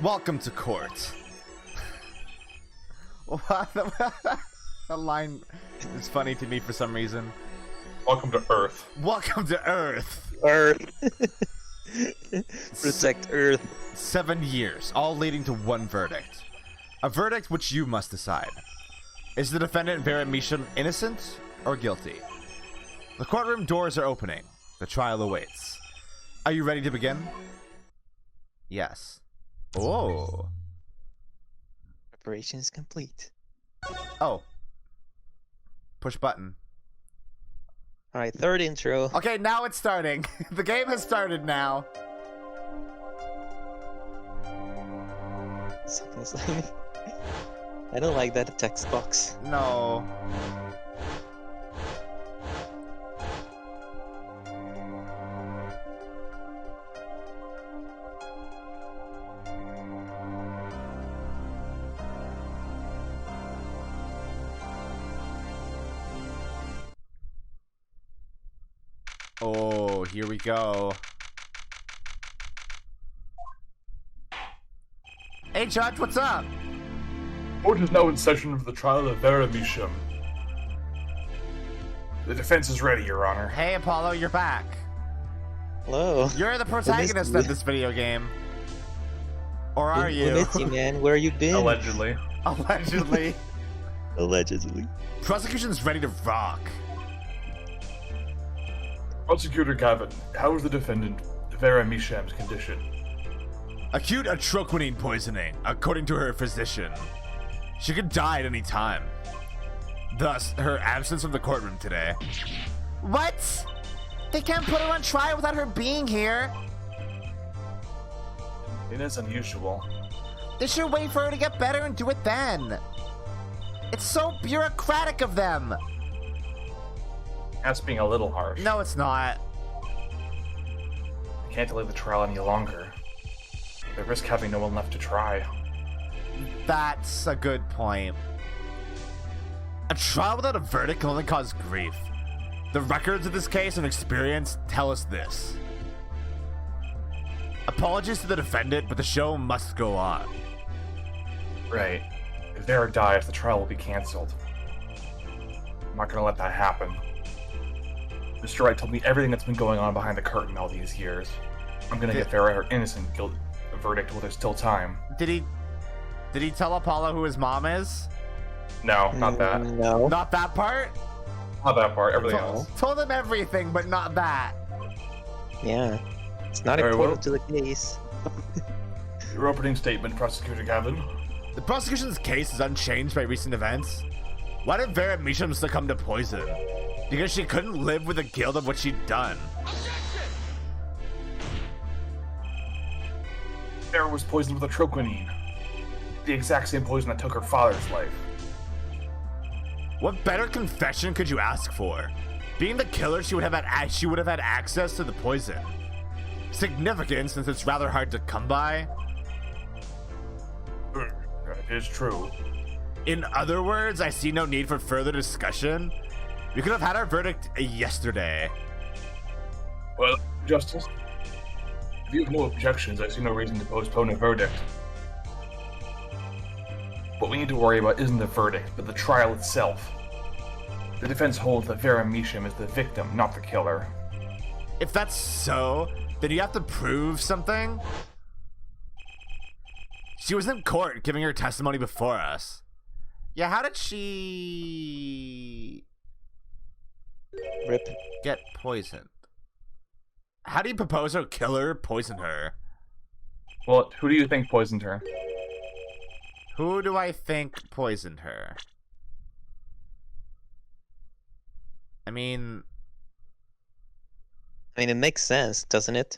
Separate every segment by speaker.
Speaker 1: Welcome to court. That line is funny to me for some reason.
Speaker 2: Welcome to Earth.
Speaker 1: Welcome to Earth.
Speaker 3: Earth. Protect Earth.
Speaker 1: 7 years, all leading to one verdict. A verdict which you must decide. Is the defendant Vera Misham innocent or guilty? The courtroom doors are opening. The trial awaits. Are you ready to begin? Yes. Oh.
Speaker 3: Preparation is complete.
Speaker 1: Oh. Push button.
Speaker 3: Alright, third intro.
Speaker 1: Okay, now it's starting. The game has started now.
Speaker 3: Something's like... I don't like that text box.
Speaker 1: No. Oh, here we go. Hey, Judge, what's up?
Speaker 2: Court is now in session for the trial of Vera Misham. The defense is ready, Your Honor.
Speaker 1: Hey, Apollo, you're back.
Speaker 3: Hello.
Speaker 1: You're the protagonist of this video game. Or are you?
Speaker 3: We missed you, man. Where you been?
Speaker 2: Allegedly.
Speaker 1: Allegedly.
Speaker 3: Allegedly.
Speaker 1: Prosecution's ready to rock.
Speaker 2: Prosecutor Gavin, how is the defendant, Vera Misham's condition?
Speaker 1: Acute atroquinine poisoning, according to her physician. She could die at any time. Thus, her absence from the courtroom today. What? They can't put her on trial without her being here.
Speaker 2: It is unusual.
Speaker 1: They should wait for her to get better and do it then. It's so bureaucratic of them.
Speaker 2: That's being a little harsh.
Speaker 1: No, it's not.
Speaker 2: I can't delay the trial any longer. They risk having no one left to try.
Speaker 1: That's a good point. A trial without a verdict can only cause grief. The records of this case and experience tell us this. Apologies to the defendant, but the show must go on.
Speaker 2: Right. If Vera dies, the trial will be cancelled. I'm not gonna let that happen. Mr. Wright told me everything that's been going on behind the curtain all these years. I'm gonna get Vera her innocent guilt verdict while there's still time.
Speaker 1: Did he tell Apollo who his mom is?
Speaker 2: No, not that.
Speaker 3: No.
Speaker 1: Not that part?
Speaker 2: Not that part, everything else.
Speaker 1: Told him everything, but not that.
Speaker 3: Yeah. It's not
Speaker 2: Very
Speaker 3: important
Speaker 2: well.
Speaker 3: to the case.
Speaker 2: Your opening statement, Prosecutor Gavin.
Speaker 1: The prosecution's case is unchanged by recent events. Why did Vera Misham succumb to poison? Because she couldn't live with the guilt of what she'd done.
Speaker 2: Vera was poisoned with atroquinine. The exact same poison that took her father's life.
Speaker 1: What better confession could you ask for? Being the killer, she would have had access to the poison. Significant, since it's rather hard to come by.
Speaker 2: It is true.
Speaker 1: In other words, I see no need for further discussion. We could have had our verdict yesterday.
Speaker 2: Well, Justice, if you have no objections, I see no reason to postpone a verdict. What we need to worry about isn't the verdict, but the trial itself. The defense holds that Vera Misham is the victim, not the killer.
Speaker 1: If that's so, then you have to prove something. She was in court giving her testimony before us. Yeah, how did she
Speaker 3: Rip.
Speaker 1: get poisoned? How do you propose her killer poisoned her?
Speaker 2: Well, who do you think poisoned her?
Speaker 1: Who do I think poisoned her? I mean,
Speaker 3: it makes sense, doesn't it?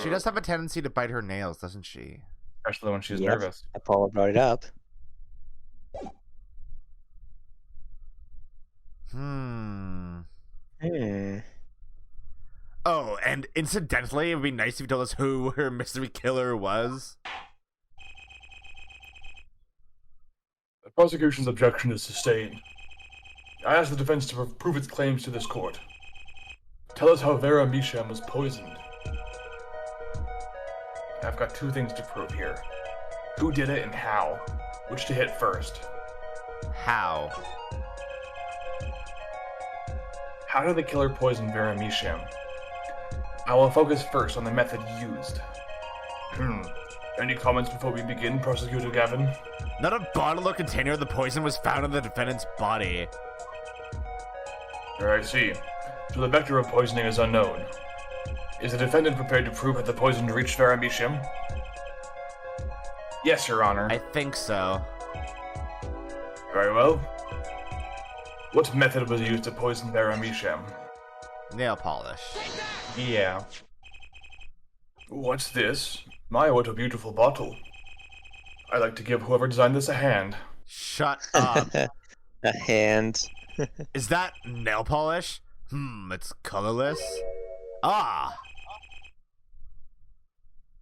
Speaker 1: She does have a tendency to bite her nails, doesn't she?
Speaker 2: Especially when she's
Speaker 3: Yep.
Speaker 2: nervous.
Speaker 3: Apollo brought it up.
Speaker 1: Oh, and incidentally, it would be nice if you told us who her mystery killer was.
Speaker 2: The prosecution's objection is sustained. I ask the defense to prove its claims to this court. Tell us how Vera Misham was poisoned. I've got two things to prove here. Who did it and how? Which to hit first?
Speaker 1: How?
Speaker 2: How did the killer poison Vera Misham? I will focus first on the method used. Any comments before we begin, Prosecutor Gavin?
Speaker 1: Not a bottle or container of the poison was found in the defendant's body.
Speaker 2: I see. So the vector of poisoning is unknown. Is the defendant prepared to prove that the poison reached Vera Misham? Yes, Your Honor.
Speaker 1: I think so.
Speaker 2: Very well. What method was used to poison Vera Misham?
Speaker 1: Nail polish.
Speaker 2: Yeah. What's this? My, what a beautiful bottle. I'd like to give whoever designed this a hand.
Speaker 1: Shut up.
Speaker 3: A hand.
Speaker 1: Is that nail polish? It's colorless. Ah!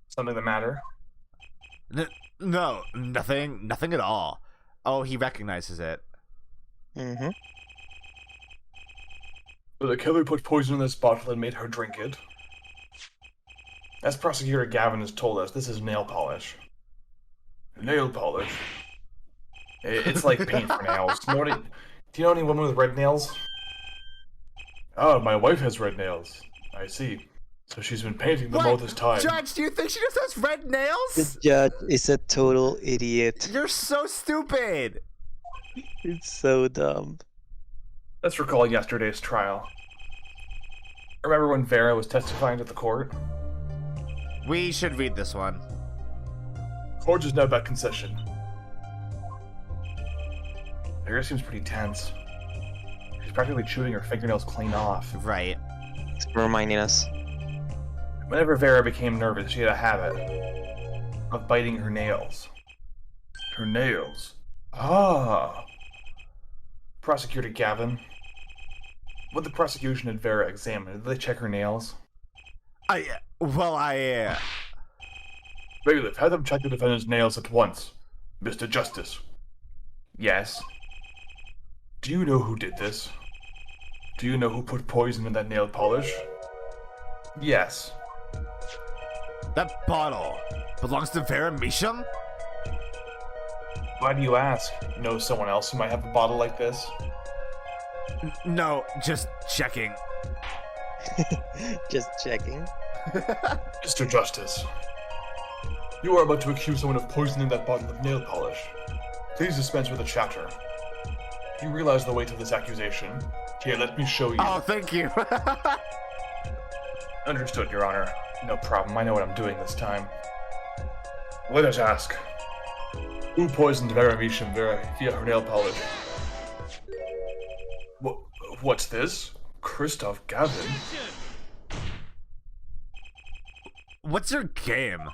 Speaker 2: Something the matter?
Speaker 1: No, nothing at all. Oh, he recognizes it.
Speaker 3: Mm-hmm.
Speaker 2: So the killer put poison in this bottle and made her drink it. As Prosecutor Gavin has told us, this is nail polish. Nail polish? It's like paint for nails. Do you know any woman with red nails? Oh, my wife has red nails. I see. So she's been painting them all this time.
Speaker 1: Judge, do you think she just has red nails?
Speaker 3: The judge is a total idiot.
Speaker 1: You're so stupid.
Speaker 3: It's so dumb.
Speaker 2: Let's recall yesterday's trial. Remember when Vera was testifying to the court?
Speaker 1: We should read this one.
Speaker 2: Court is now back in session. Vera seems pretty tense. She's practically chewing her fingernails clean off.
Speaker 1: Right.
Speaker 3: It's reminding us.
Speaker 2: Whenever Vera became nervous, she had a habit of biting her nails. Her nails? Ah. Prosecutor Gavin, what the prosecution had Vera examined, did they check her nails?
Speaker 1: Bailiff,
Speaker 2: have them check the defendant's nails at once. Mr. Justice. Yes. Do you know who did this? Do you know who put poison in that nail polish? Yes.
Speaker 1: That bottle belongs to Vera Misham?
Speaker 2: Why do you ask? Know someone else who might have a bottle like this?
Speaker 1: No, just checking.
Speaker 3: Just checking.
Speaker 2: Mr. Justice, you are about to accuse someone of poisoning that bottle of nail polish. Please dispense with the chapter. You realize the weight of this accusation. Here, let me show you.
Speaker 1: Oh, thank you.
Speaker 2: Understood, Your Honor. No problem, I know what I'm doing this time. Let us ask. Who poisoned Vera Misham via her nail polish? What's this? Christoph Gavin?
Speaker 1: What's your game?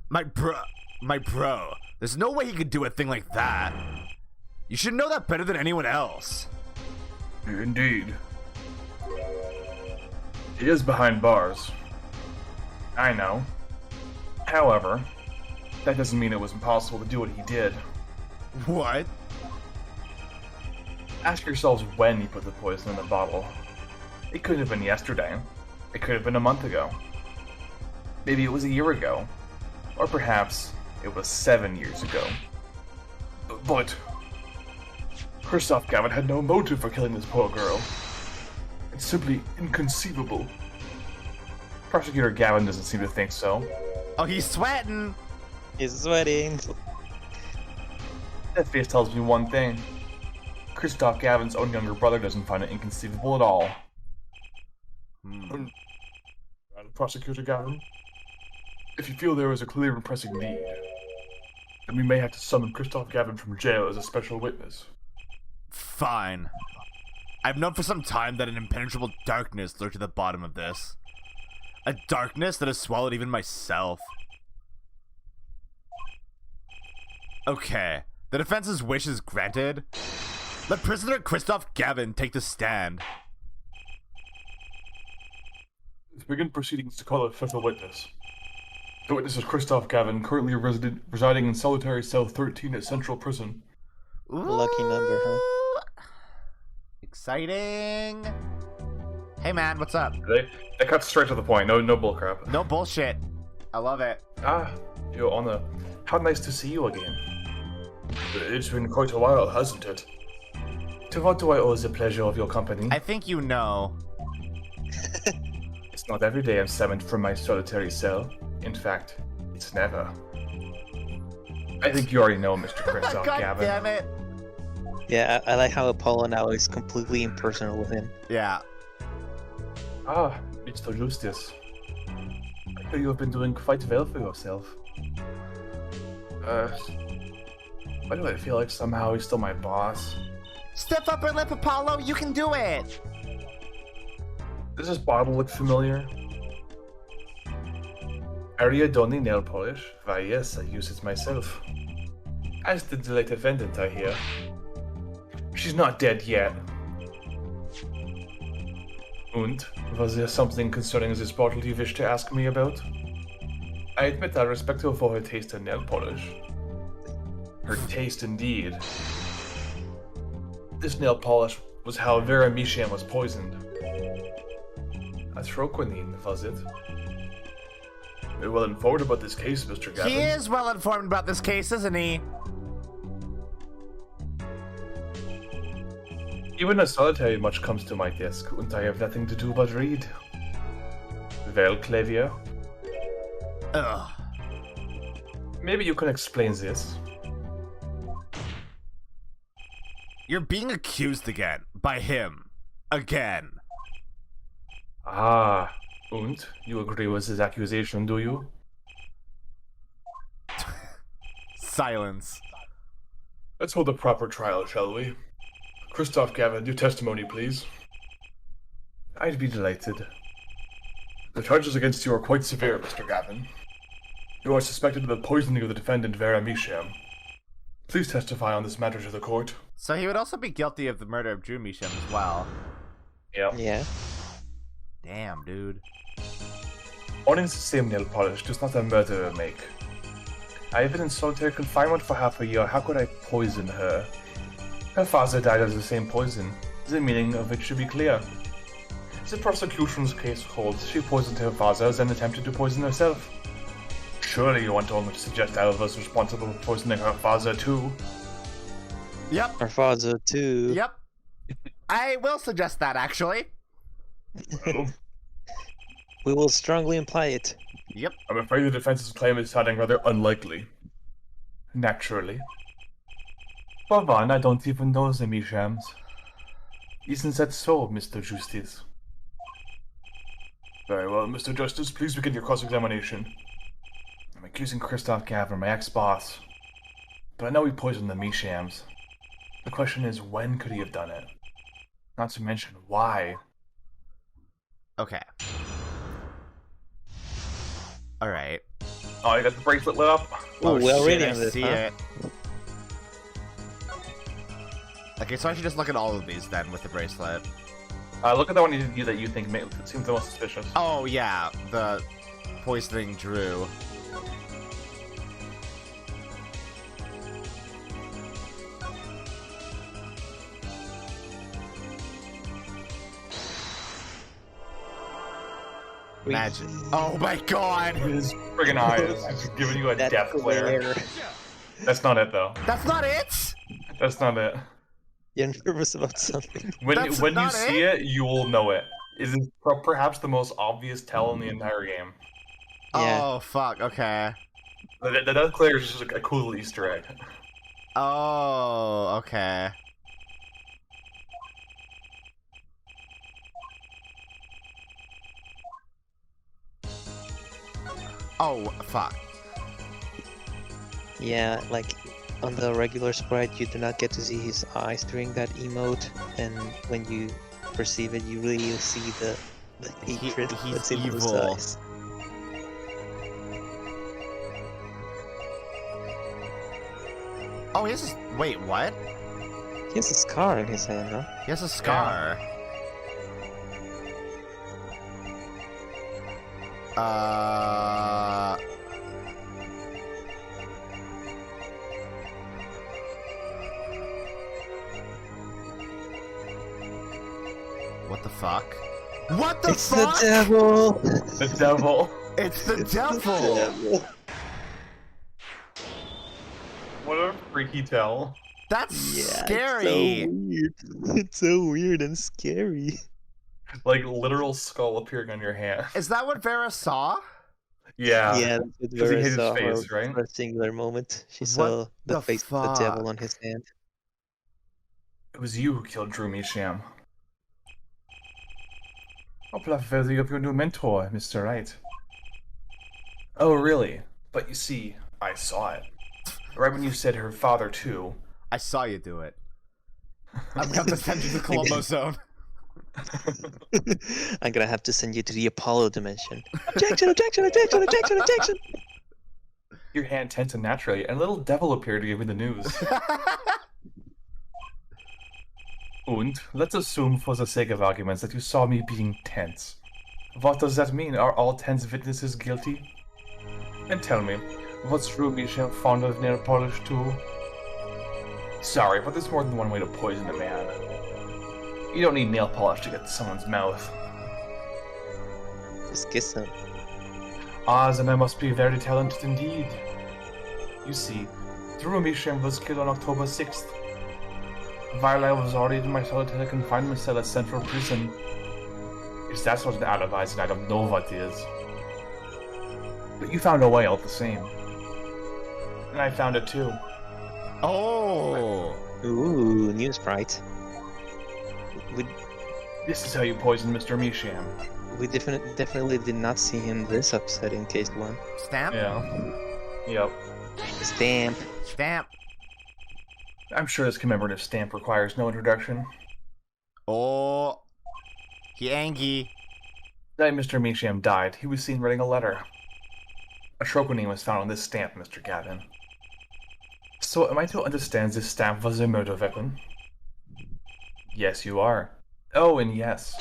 Speaker 1: My bro. There's no way he could do a thing like that. You should know that better than anyone else.
Speaker 2: Indeed. He is behind bars. I know. However, that doesn't mean it was impossible to do what he did.
Speaker 1: What?
Speaker 2: Ask yourselves when he put the poison in the bottle. It couldn't have been yesterday. It could have been a month ago. Maybe it was a year ago. Or perhaps it was 7 years ago. But Christoph Gavin had no motive for killing this poor girl. It's simply inconceivable. Prosecutor Gavin doesn't seem to think so.
Speaker 1: Oh, he's sweating.
Speaker 3: He's sweating.
Speaker 2: That face tells me one thing. Christoph Gavin's own younger brother doesn't find it inconceivable at all. Prosecutor Gavin, if you feel there is a clear and pressing need, then we may have to summon Christoph Gavin from jail as a special witness.
Speaker 1: Fine. I've known for some time that an impenetrable darkness lurked at the bottom of this. A darkness that has swallowed even myself. Okay, the defense's wish is granted. Let prisoner Christoph Gavin take the stand.
Speaker 2: Let's begin proceedings to call a official witness. The witness is Christoph Gavin, currently residing in solitary cell 13 at Central Prison.
Speaker 3: Lucky number, huh?
Speaker 1: Exciting. Hey man, what's up?
Speaker 2: They cut straight to the point. No bullcrap.
Speaker 1: No bullshit. I love it.
Speaker 2: Anna, how nice to see you again. It's been quite a while, hasn't it? To what do I owe the pleasure of your company?
Speaker 1: I think you know.
Speaker 2: It's not every day I'm summoned from my solitary cell. In fact, it's never. I think you already know, Mr. Christoph
Speaker 1: God
Speaker 2: Gavin.
Speaker 1: damn it.
Speaker 3: Yeah, I like how Apollo now is completely impersonal with him.
Speaker 1: Yeah.
Speaker 2: Mr. Justice. I hear you have been doing quite well for yourself. Why do I feel like somehow he's still my boss?
Speaker 1: Stiff upper lip, Apollo. You can do it.
Speaker 2: Does this bottle look familiar? Ariadne nail polish? Why yes, I use it myself. As did the late defendant, I hear. She's not dead yet. And was there something concerning this bottle you wish to ask me about? I admit I respect her for her taste in nail polish. Her taste indeed. This nail polish was how Vera Misham was poisoned. A troquinine, was it? You're well informed about this case, Mr. Gavin.
Speaker 1: He is well informed about this case, isn't he?
Speaker 2: Even as solitary much comes to my desk, and I have nothing to do but read. Well, Clavier,
Speaker 1: Ugh.
Speaker 2: maybe you can explain this.
Speaker 1: You're being accused again. By him. Again.
Speaker 2: And you agree with his accusation, do you?
Speaker 1: Silence.
Speaker 2: Let's hold a proper trial, shall we? Christoph Gavin, your testimony, please. I'd be delighted. The charges against you are quite severe, Mr. Gavin. You are suspected of the poisoning of the defendant Vera Misham. Please testify on this matter to the court.
Speaker 1: So he would also be guilty of the murder of Drew Misham as well.
Speaker 3: Yeah.
Speaker 1: Damn, dude.
Speaker 2: Owning the same nail polish does not a murderer make. I have been in solitary confinement for half a year. How could I poison her? Her father died of the same poison. The meaning of it should be clear. The prosecution's case holds she poisoned her father, then attempted to poison herself. Surely you want to suggest I was responsible for poisoning her father too?
Speaker 1: Yep.
Speaker 3: Our father too.
Speaker 1: Yep. I will suggest that, actually.
Speaker 2: Well,
Speaker 3: We will strongly imply it.
Speaker 1: Yep.
Speaker 2: I'm afraid the defense's claim is sounding rather unlikely. Naturally. For one, I don't even know the Mishams. Isn't that so, Mr. Justice? Very well, Mr. Justice, please begin your cross-examination. I'm accusing Christoph Gavin, my ex-boss. But I know he poisoned the Mishams. The question is, when could he have done it? Not to mention, why?
Speaker 1: Okay. Alright.
Speaker 2: Oh, you got the bracelet lit up?
Speaker 3: Oh, well,
Speaker 1: shit,
Speaker 3: really
Speaker 1: I
Speaker 3: on this,
Speaker 1: see
Speaker 3: huh?
Speaker 1: it. Okay, so I should just look at all of these then with the bracelet.
Speaker 2: Look at the one that you think seems the most suspicious.
Speaker 1: Oh, yeah. The poisoning Drew. Imagine. Oh my god!
Speaker 2: His friggin' eyes is giving you a
Speaker 3: That
Speaker 2: death glare.
Speaker 3: glare.
Speaker 2: That's not it, though.
Speaker 1: That's not it!
Speaker 2: That's not it.
Speaker 3: You're nervous about something.
Speaker 2: When
Speaker 1: That's
Speaker 2: you
Speaker 1: not
Speaker 2: see it, you will know it. It is perhaps the most obvious tell in the entire game.
Speaker 3: Yeah.
Speaker 1: Oh, fuck, okay.
Speaker 2: The death glare is just a cool Easter egg.
Speaker 1: Oh, okay. Oh, fuck.
Speaker 3: Yeah, like on the regular sprite, you do not get to see his eyes during that emote, and when you perceive it, you really see the hatred
Speaker 1: he's
Speaker 3: that's in those
Speaker 1: evil.
Speaker 3: eyes.
Speaker 1: Oh, he has a... Wait, what?
Speaker 3: He has a scar in his hand, huh?
Speaker 1: He has a scar. What the fuck? What the
Speaker 3: It's
Speaker 1: fuck?
Speaker 3: the devil!
Speaker 2: The devil.
Speaker 1: It's the devil!
Speaker 3: Devil.
Speaker 2: What a freaky tell.
Speaker 1: That's scary.
Speaker 3: It's so weird. It's so weird and scary.
Speaker 2: Like literal skull appearing on your hand.
Speaker 1: Is that what Vera saw?
Speaker 2: Yeah.
Speaker 3: Yeah, that's what
Speaker 2: 'cause he
Speaker 3: Vera
Speaker 2: hit his
Speaker 3: saw
Speaker 2: face,
Speaker 3: for
Speaker 2: right?
Speaker 3: a singular moment. She
Speaker 1: What
Speaker 3: saw the
Speaker 1: the
Speaker 3: face of the devil on
Speaker 1: fuck?
Speaker 3: his hand.
Speaker 2: It was you who killed Drew Misham. Oh, worthy of your new mentor, Mr. Wright. Oh, really? But you see, I saw it. Right when you said her father, too.
Speaker 1: I saw you do it. I'm gonna have to send you to Colombo Zone.
Speaker 3: I'm gonna have to send you to the Apollo dimension. Objection! Objection! Objection! Objection! Objection!
Speaker 2: Your hand tensed naturally, and a little devil appeared to give me the news. And let's assume, for the sake of arguments, that you saw me being tense. What does that mean? Are all tense witnesses guilty? And tell me, was Drew Misham fond of nail polish too? Sorry, but there's more than one way to poison a man. You don't need nail polish to get to someone's mouth.
Speaker 3: Just kiss him.
Speaker 2: Ah, then I must be very talented indeed. You see, Drew Misham was killed on October 6th. While I was already in my solitary confinement cell at Central Prison. If that's not an alibi, then I don't know what is. But you found a way all the same. And I found it too.
Speaker 1: Oh!
Speaker 3: Ooh, new sprite. We
Speaker 2: This is how you poisoned Mr. Misham.
Speaker 3: definitely did not see him this upset in case one.
Speaker 1: Stamp?
Speaker 2: Yeah. Yep.
Speaker 3: Stamp.
Speaker 1: Stamp.
Speaker 2: I'm sure this commemorative stamp requires no introduction.
Speaker 1: Oh. He angry.
Speaker 2: The night Mr. Misham died, he was seen writing a letter. A troponym was found on this stamp, Mr. Gavin. So am I to understand this stamp was a murder weapon? Yes, you are. Oh, and yes.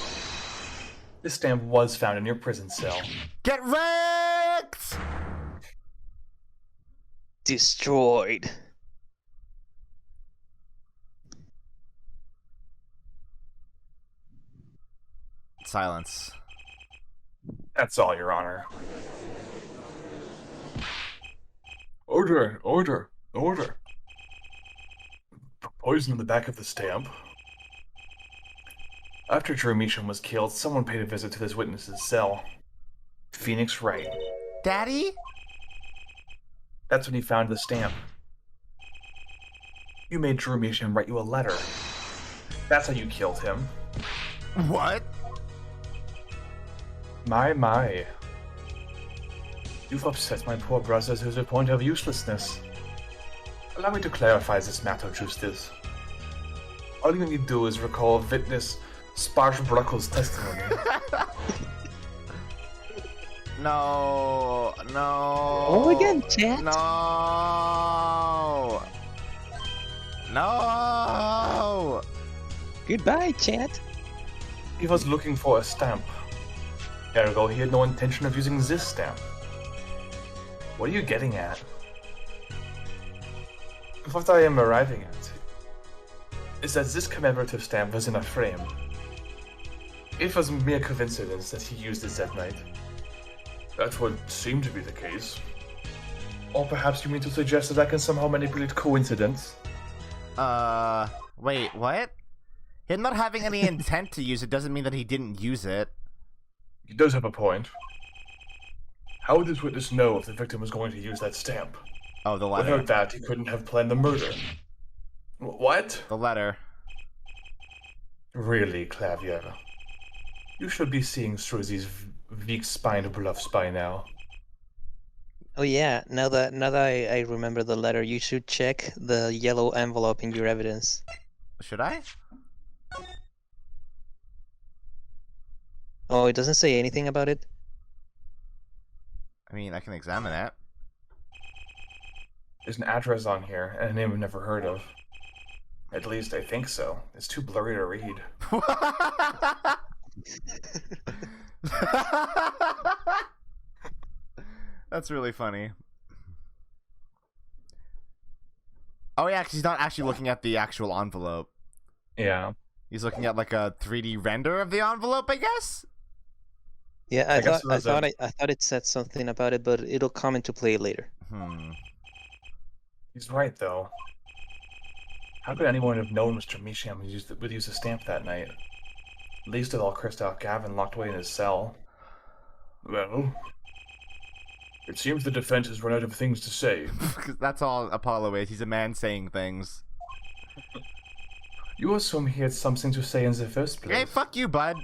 Speaker 2: This stamp was found in your prison cell.
Speaker 1: Get wrecked!
Speaker 3: Destroyed.
Speaker 1: Silence.
Speaker 2: That's all, Your Honor. Order, order, order. Poison in the back of the stamp. After Drew Misham was killed, someone paid a visit to this witness's cell. Phoenix Wright.
Speaker 1: Daddy?
Speaker 2: That's when he found the stamp. You made Drew Misham write you a letter. That's how you killed him.
Speaker 1: What?
Speaker 2: My. You've upset my poor brother to the point of uselessness. Allow me to clarify this matter, Justice. All you need to do is recall witness Sparshbruckle's testimony.
Speaker 1: No. No.
Speaker 3: Oh, again, chat.
Speaker 1: No. No.
Speaker 3: Goodbye, chat.
Speaker 2: He was looking for a stamp. Ergo, he had no intention of using this stamp. What are you getting at? What I am arriving at is that this commemorative stamp was in a frame. It was a mere coincidence that he used it that night. That would seem to be the case. Or perhaps you mean to suggest that I can somehow manipulate coincidence?
Speaker 1: Wait, what? Him not having any intent to use it doesn't mean that he didn't use it.
Speaker 2: He does have a point. How would this witness know if the victim was going to use that stamp?
Speaker 1: Oh, the letter.
Speaker 2: Without that, he couldn't have planned the murder. What?
Speaker 1: The letter.
Speaker 2: Really, Clavier. You should be seeing through these weak-spined bluffs by now.
Speaker 3: Oh yeah, now that I remember the letter, you should check the yellow envelope in your evidence.
Speaker 1: Should I?
Speaker 3: Oh, it doesn't say anything about it?
Speaker 1: I mean, I can examine it.
Speaker 2: There's an address on here, and a name I've never heard of. At least I think so. It's too blurry to read.
Speaker 1: That's really funny. Oh yeah, because he's not actually looking at the actual envelope.
Speaker 2: Yeah.
Speaker 1: He's looking at like a 3D render of the envelope, I guess.
Speaker 3: Yeah,
Speaker 2: I guess it was
Speaker 3: I thought it said something about it, but it'll come into play later.
Speaker 2: He's right, though. How could anyone have known Mr. Misham would use a stamp that night? Least of all, Christoph Gavin locked away in his cell. Well, it seems the defense has run out of things to say.
Speaker 1: That's all Apollo is. He's a man saying things.
Speaker 2: You assume he had something to say in the first place.
Speaker 1: Hey, fuck you, bud.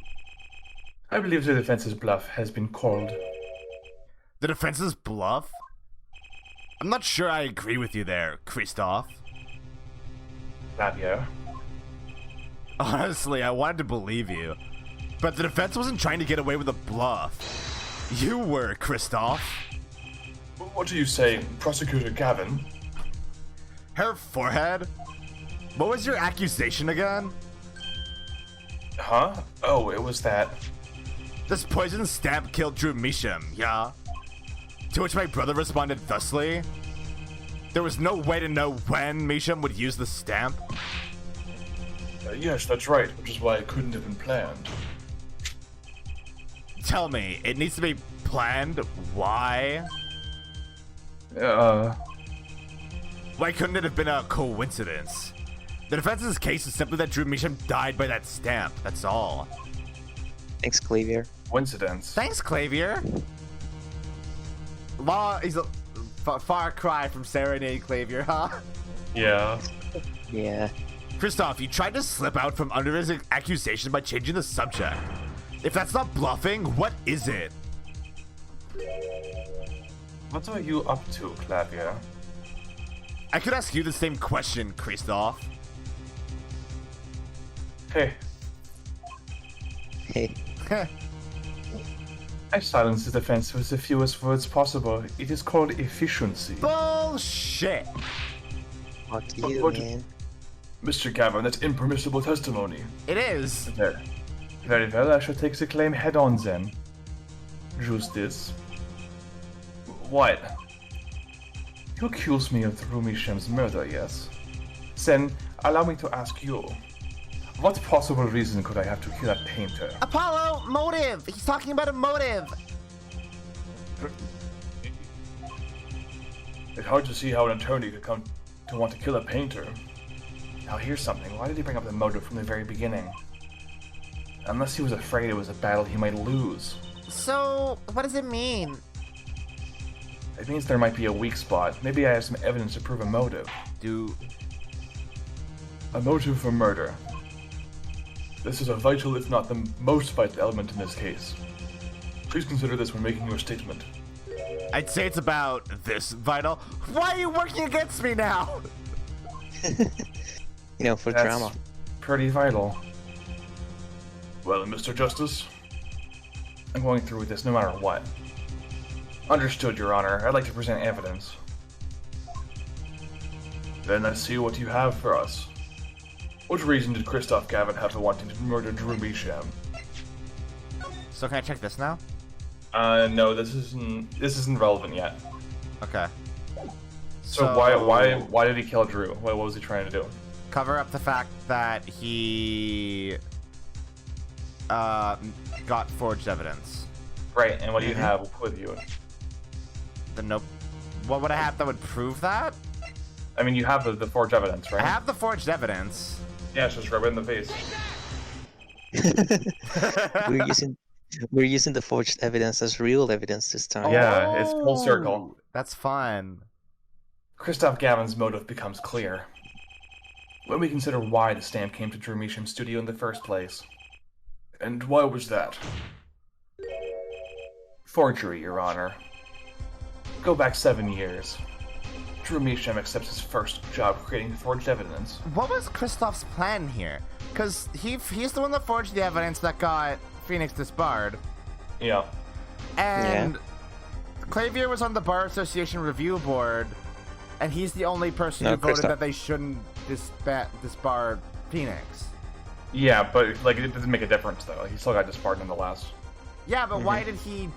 Speaker 2: I believe the defense's bluff has been called.
Speaker 1: The defense's bluff? I'm not sure I agree with you there, Christoph.
Speaker 2: Fabio.
Speaker 1: Honestly, I wanted to believe you. But the defense wasn't trying to get away with a bluff. You were, Christoph.
Speaker 2: What do you say, Prosecutor Gavin?
Speaker 1: Her forehead? What was your accusation again?
Speaker 2: Huh? Oh, it was that.
Speaker 1: This poison stamp killed Drew Misham, yeah? To which my brother responded thusly. There was no way to know when Misham would use the stamp.
Speaker 2: Yes, that's right, which is why it couldn't have been planned.
Speaker 1: Tell me, it needs to be planned? Why? Why couldn't it have been a coincidence? The defense's case is simply that Drew Misham died by that stamp, that's all.
Speaker 3: Thanks, Clavier.
Speaker 2: Coincidence.
Speaker 1: Thanks, Clavier. Law is a far cry from Serenade Clavier, huh?
Speaker 2: Yeah.
Speaker 3: Yeah.
Speaker 1: Christoph, you tried to slip out from under his accusation by changing the subject. If that's not bluffing, what is it?
Speaker 2: What are you up to, Clavier?
Speaker 1: I could ask you the same question, Christoph.
Speaker 2: Hey,
Speaker 3: Hey.
Speaker 2: I silenced the defense with the fewest words possible. It is called efficiency.
Speaker 1: Bullshit!
Speaker 3: Fuck
Speaker 2: But
Speaker 3: you,
Speaker 2: what-
Speaker 3: man.
Speaker 2: Mr. Gavin, that's impermissible testimony.
Speaker 1: It is.
Speaker 2: There. Very well, I shall take the claim head on then. Justice. What? You accuse me of Drew Misham's murder, yes? Then, allow me to ask you. What possible reason could I have to kill that painter?
Speaker 1: Apollo, motive! He's talking about a motive!
Speaker 2: It's hard to see how an attorney could come to want to kill a painter. Now here's something, why did he bring up the motive from the very beginning? Unless he was afraid it was a battle he might lose.
Speaker 1: So, what does it mean?
Speaker 2: It means there might be a weak spot. Maybe I have some evidence to prove a motive. A motive for murder. This is a vital, if not the most vital element in this case. Please consider this when making your statement.
Speaker 1: I'd say it's about this vital. Why are you working against me now?
Speaker 3: You know, for
Speaker 2: That's
Speaker 3: drama.
Speaker 2: pretty vital. Well, Mr. Justice, I'm going through with this no matter what. Understood, Your Honor. I'd like to present evidence. Then let's see what you have for us. What reason did Christoph Gavin have for wanting to murder Drew Misham?
Speaker 1: So can I check this now?
Speaker 2: No, this isn't relevant yet.
Speaker 1: Okay.
Speaker 2: So why did he kill Drew? What was he trying to do?
Speaker 1: Cover up the fact that he got forged evidence.
Speaker 2: Right, and what do you have with you?
Speaker 1: What would I have that would prove that?
Speaker 2: I mean, you have the forged evidence, right?
Speaker 1: I have the forged evidence.
Speaker 2: Yeah, it's just rub it in the face.
Speaker 3: We're using the forged evidence as real evidence this time.
Speaker 2: Yeah, it's full circle.
Speaker 1: That's fun.
Speaker 2: Christoph Gavin's motive becomes clear when we consider why the stamp came to Drew Misham's studio in the first place. And why was that? Forgery, Your Honor. Go back 7 years. Drew Misham accepts his first job creating forged evidence.
Speaker 1: What was Christoph's plan here? Because he's the one that forged the evidence that got Phoenix disbarred.
Speaker 2: Yeah.
Speaker 1: And Clavier was on the Bar Association review board, and he's the only person who voted that they shouldn't disbar Phoenix.
Speaker 2: Yeah, but like it doesn't make a difference though. He still got disbarred nonetheless.
Speaker 1: Yeah, but why did he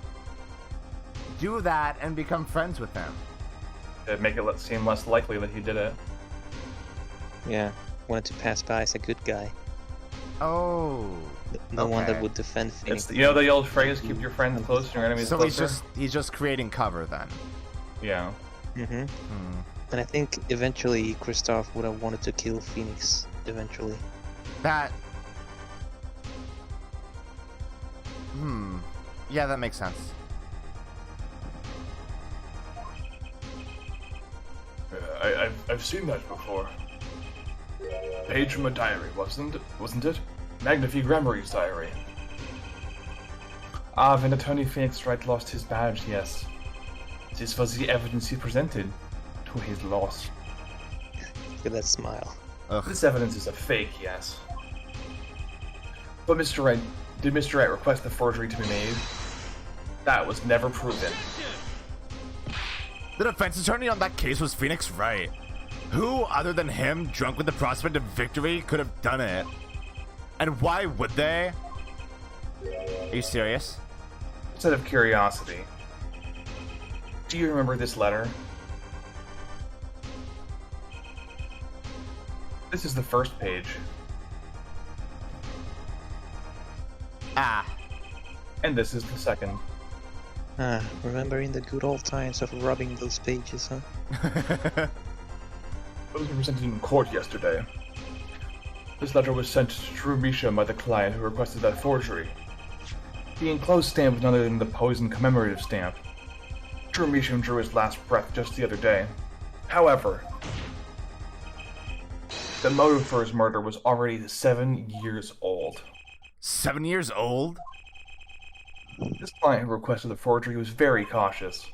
Speaker 1: do that and become friends with him?
Speaker 2: To make it seem less likely that he did it.
Speaker 3: Yeah, wanted to pass by as a good guy.
Speaker 1: Oh.
Speaker 3: The one that
Speaker 1: Okay.
Speaker 3: would defend Phoenix.
Speaker 2: It's, you know the old phrase, keep your friends close and your enemies
Speaker 1: So
Speaker 2: closer?
Speaker 1: he's just creating cover then.
Speaker 2: Yeah.
Speaker 3: Mm-hmm.
Speaker 1: Hmm.
Speaker 3: And I think eventually Kristoff would have wanted to kill Phoenix. Eventually.
Speaker 1: That. Yeah, that makes sense.
Speaker 2: I've seen that before. Page from a diary, wasn't it? Magnifique Gramarie's diary. Ah, when Attorney Phoenix Wright lost his badge, yes. This was the evidence he presented to his loss.
Speaker 3: Look at that smile.
Speaker 1: Ugh.
Speaker 2: This evidence is a fake, yes. But Mr. Wright, did Mr. Wright request the forgery to be made? That was never proven.
Speaker 1: The defense attorney on that case was Phoenix Wright. Who, other than him, drunk with the prospect of victory, could have done it? And why would they? Are you serious?
Speaker 2: Instead of curiosity, do you remember this letter? This is the first page,
Speaker 1: Ah.
Speaker 2: and this is the second.
Speaker 3: Ah, remembering the good old times of rubbing those pages, huh?
Speaker 2: Those were presented in court yesterday. This letter was sent to Drew Measham by the client who requested that forgery. The enclosed stamp was none other than the poison commemorative stamp. Drew Measham drew his last breath just the other day. However, the motive for his murder was already 7 years old.
Speaker 1: 7 years old?
Speaker 2: This client who requested the forgery was very cautious.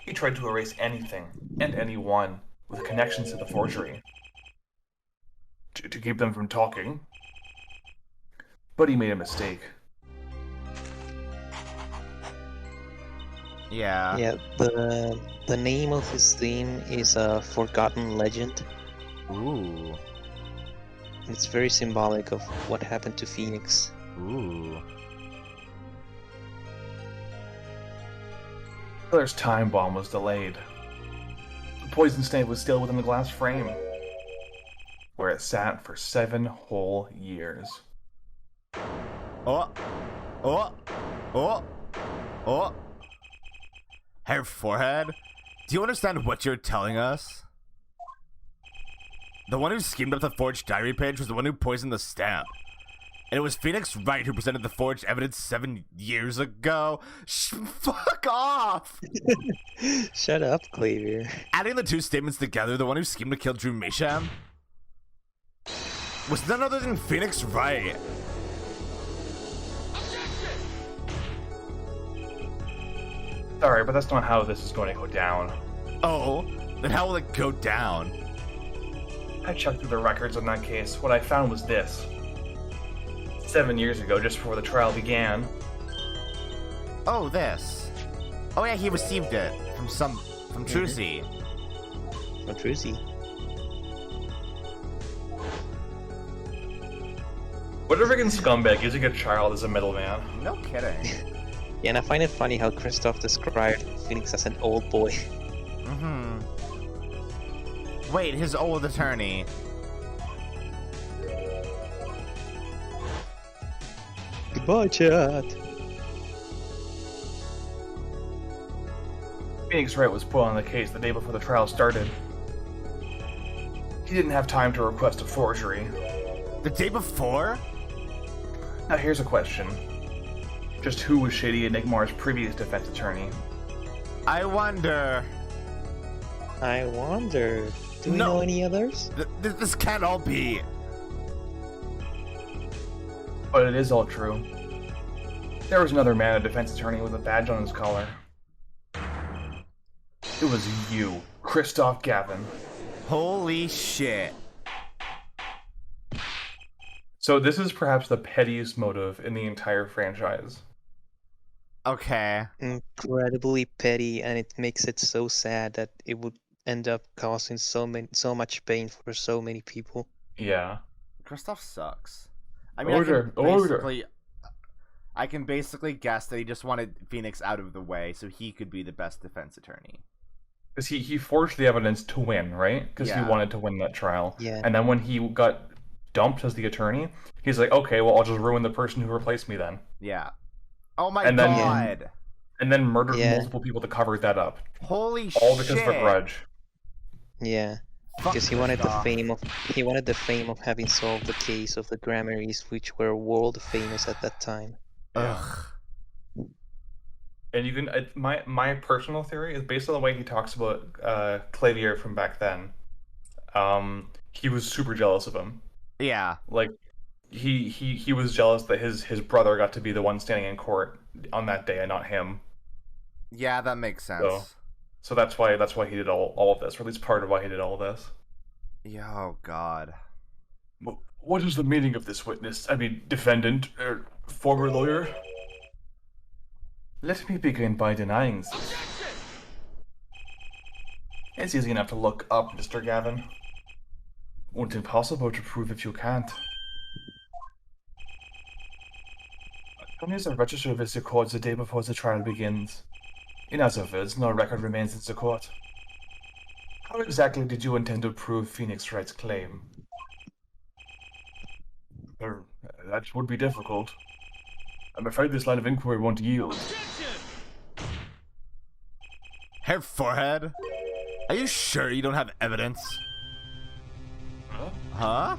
Speaker 2: He tried to erase anything and anyone with connections to the forgery to keep them from talking. But he made a mistake.
Speaker 1: Yeah.
Speaker 3: Yeah, the name of his theme is a forgotten legend.
Speaker 1: Ooh.
Speaker 3: It's very symbolic of what happened to Phoenix.
Speaker 1: Ooh.
Speaker 2: Killer's time bomb was delayed. The poison stamp was still within the glass frame, where it sat for 7 whole years.
Speaker 1: Oh. Oh. Oh. Oh. Her forehead? Do you understand what you're telling us? The one who schemed up the forged diary page was the one who poisoned the stamp. And it was Phoenix Wright who presented the forged evidence 7 years ago. Fuck off!
Speaker 3: Shut up, Clavier.
Speaker 1: Adding the two statements together, the one who schemed to kill Drew Measham was none other than Phoenix Wright.
Speaker 2: Sorry, but that's not how this is going to go down.
Speaker 1: Oh, then how will it go down?
Speaker 2: I checked through the records on that case. What I found was this. 7 years ago, just before the trial began,
Speaker 1: Oh, this. Oh yeah, he received it from Trucy.
Speaker 3: From Trucy.
Speaker 2: what a freaking scumbag using a child as a middleman.
Speaker 1: No kidding.
Speaker 3: Yeah, and I find it funny how Kristoff described Phoenix as an old boy.
Speaker 1: Mm-hmm. Wait, his old attorney.
Speaker 3: Goodbye, chat.
Speaker 2: Phoenix Wright was put on the case the day before the trial started. He didn't have time to request a forgery.
Speaker 1: The day before?
Speaker 2: Now here's a question. Just who was Shady Enigmar's previous defense attorney?
Speaker 1: I wonder.
Speaker 3: I wonder. Do we
Speaker 1: No.
Speaker 3: know any others?
Speaker 1: This can't all be.
Speaker 2: But it is all true. There was another man, a defense attorney with a badge on his collar. It was you, Kristoff Gavin.
Speaker 1: Holy shit.
Speaker 2: So this is perhaps the pettiest motive in the entire franchise.
Speaker 1: Okay.
Speaker 3: Incredibly petty, and it makes it so sad that it would end up causing so much pain for so many people.
Speaker 2: Yeah.
Speaker 1: Kristoff sucks. I mean,
Speaker 2: Order,
Speaker 1: I can
Speaker 2: order.
Speaker 1: basically I can basically guess that he just wanted Phoenix out of the way so he could be the best defense attorney.
Speaker 2: Because he forged the evidence to win, right? Because he wanted to win that trial.
Speaker 3: Yeah.
Speaker 2: And then when he got dumped as the attorney, he's like, okay, well, I'll just ruin the person who replaced me then.
Speaker 1: Yeah. Oh my
Speaker 2: And then-
Speaker 1: god.
Speaker 2: And then murdered
Speaker 3: Yeah.
Speaker 2: multiple people to cover that up.
Speaker 1: Holy shit.
Speaker 2: All because of a grudge.
Speaker 3: Yeah.
Speaker 1: Fuck
Speaker 3: Because he wanted the
Speaker 1: Kristoff.
Speaker 3: fame of having solved the case of the Grammarys, which were world famous at that time.
Speaker 1: Ugh.
Speaker 2: And you can my personal theory is based on the way he talks about Clavier from back then. He was super jealous of him.
Speaker 1: Yeah.
Speaker 2: Like he was jealous that his brother got to be the one standing in court on that day and not him.
Speaker 1: Yeah, that makes sense.
Speaker 2: So that's why he did all of this, or at least part of why he did all of this.
Speaker 1: Yeah, oh god.
Speaker 2: What is the meaning of this witness? I mean, defendant, former lawyer? Let me begin by denying this. It's easy enough to look up, Mr. Gavin. Und impossible to prove if you can't. Attorneys are registered with the court the day before the trial begins. In other words, no record remains in the court. How exactly did you intend to prove Phoenix Wright's claim? That would be difficult. I'm afraid this line of inquiry won't yield.
Speaker 1: Hair forehead? Are you sure you don't have evidence? Huh?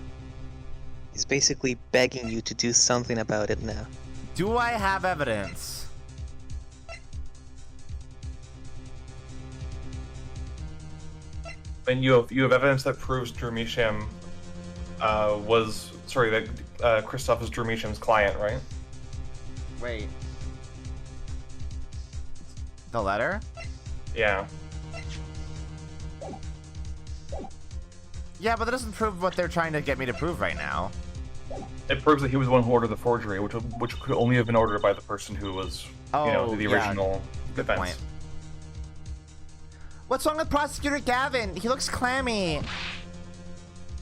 Speaker 3: He's basically begging you to do something about it now.
Speaker 1: Do I have evidence?
Speaker 2: And you have evidence that proves Drew Measham that Kristoff was Drew Measham's client, right?
Speaker 1: Wait. The letter?
Speaker 2: Yeah.
Speaker 1: Yeah, but that doesn't prove what they're trying to get me to prove right now.
Speaker 2: It proves that he was the one who ordered the forgery, which could only have been ordered by the person who was, the
Speaker 1: yeah.
Speaker 2: original
Speaker 1: Good
Speaker 2: defense.
Speaker 1: point. What's wrong with Prosecutor Gavin? He looks clammy.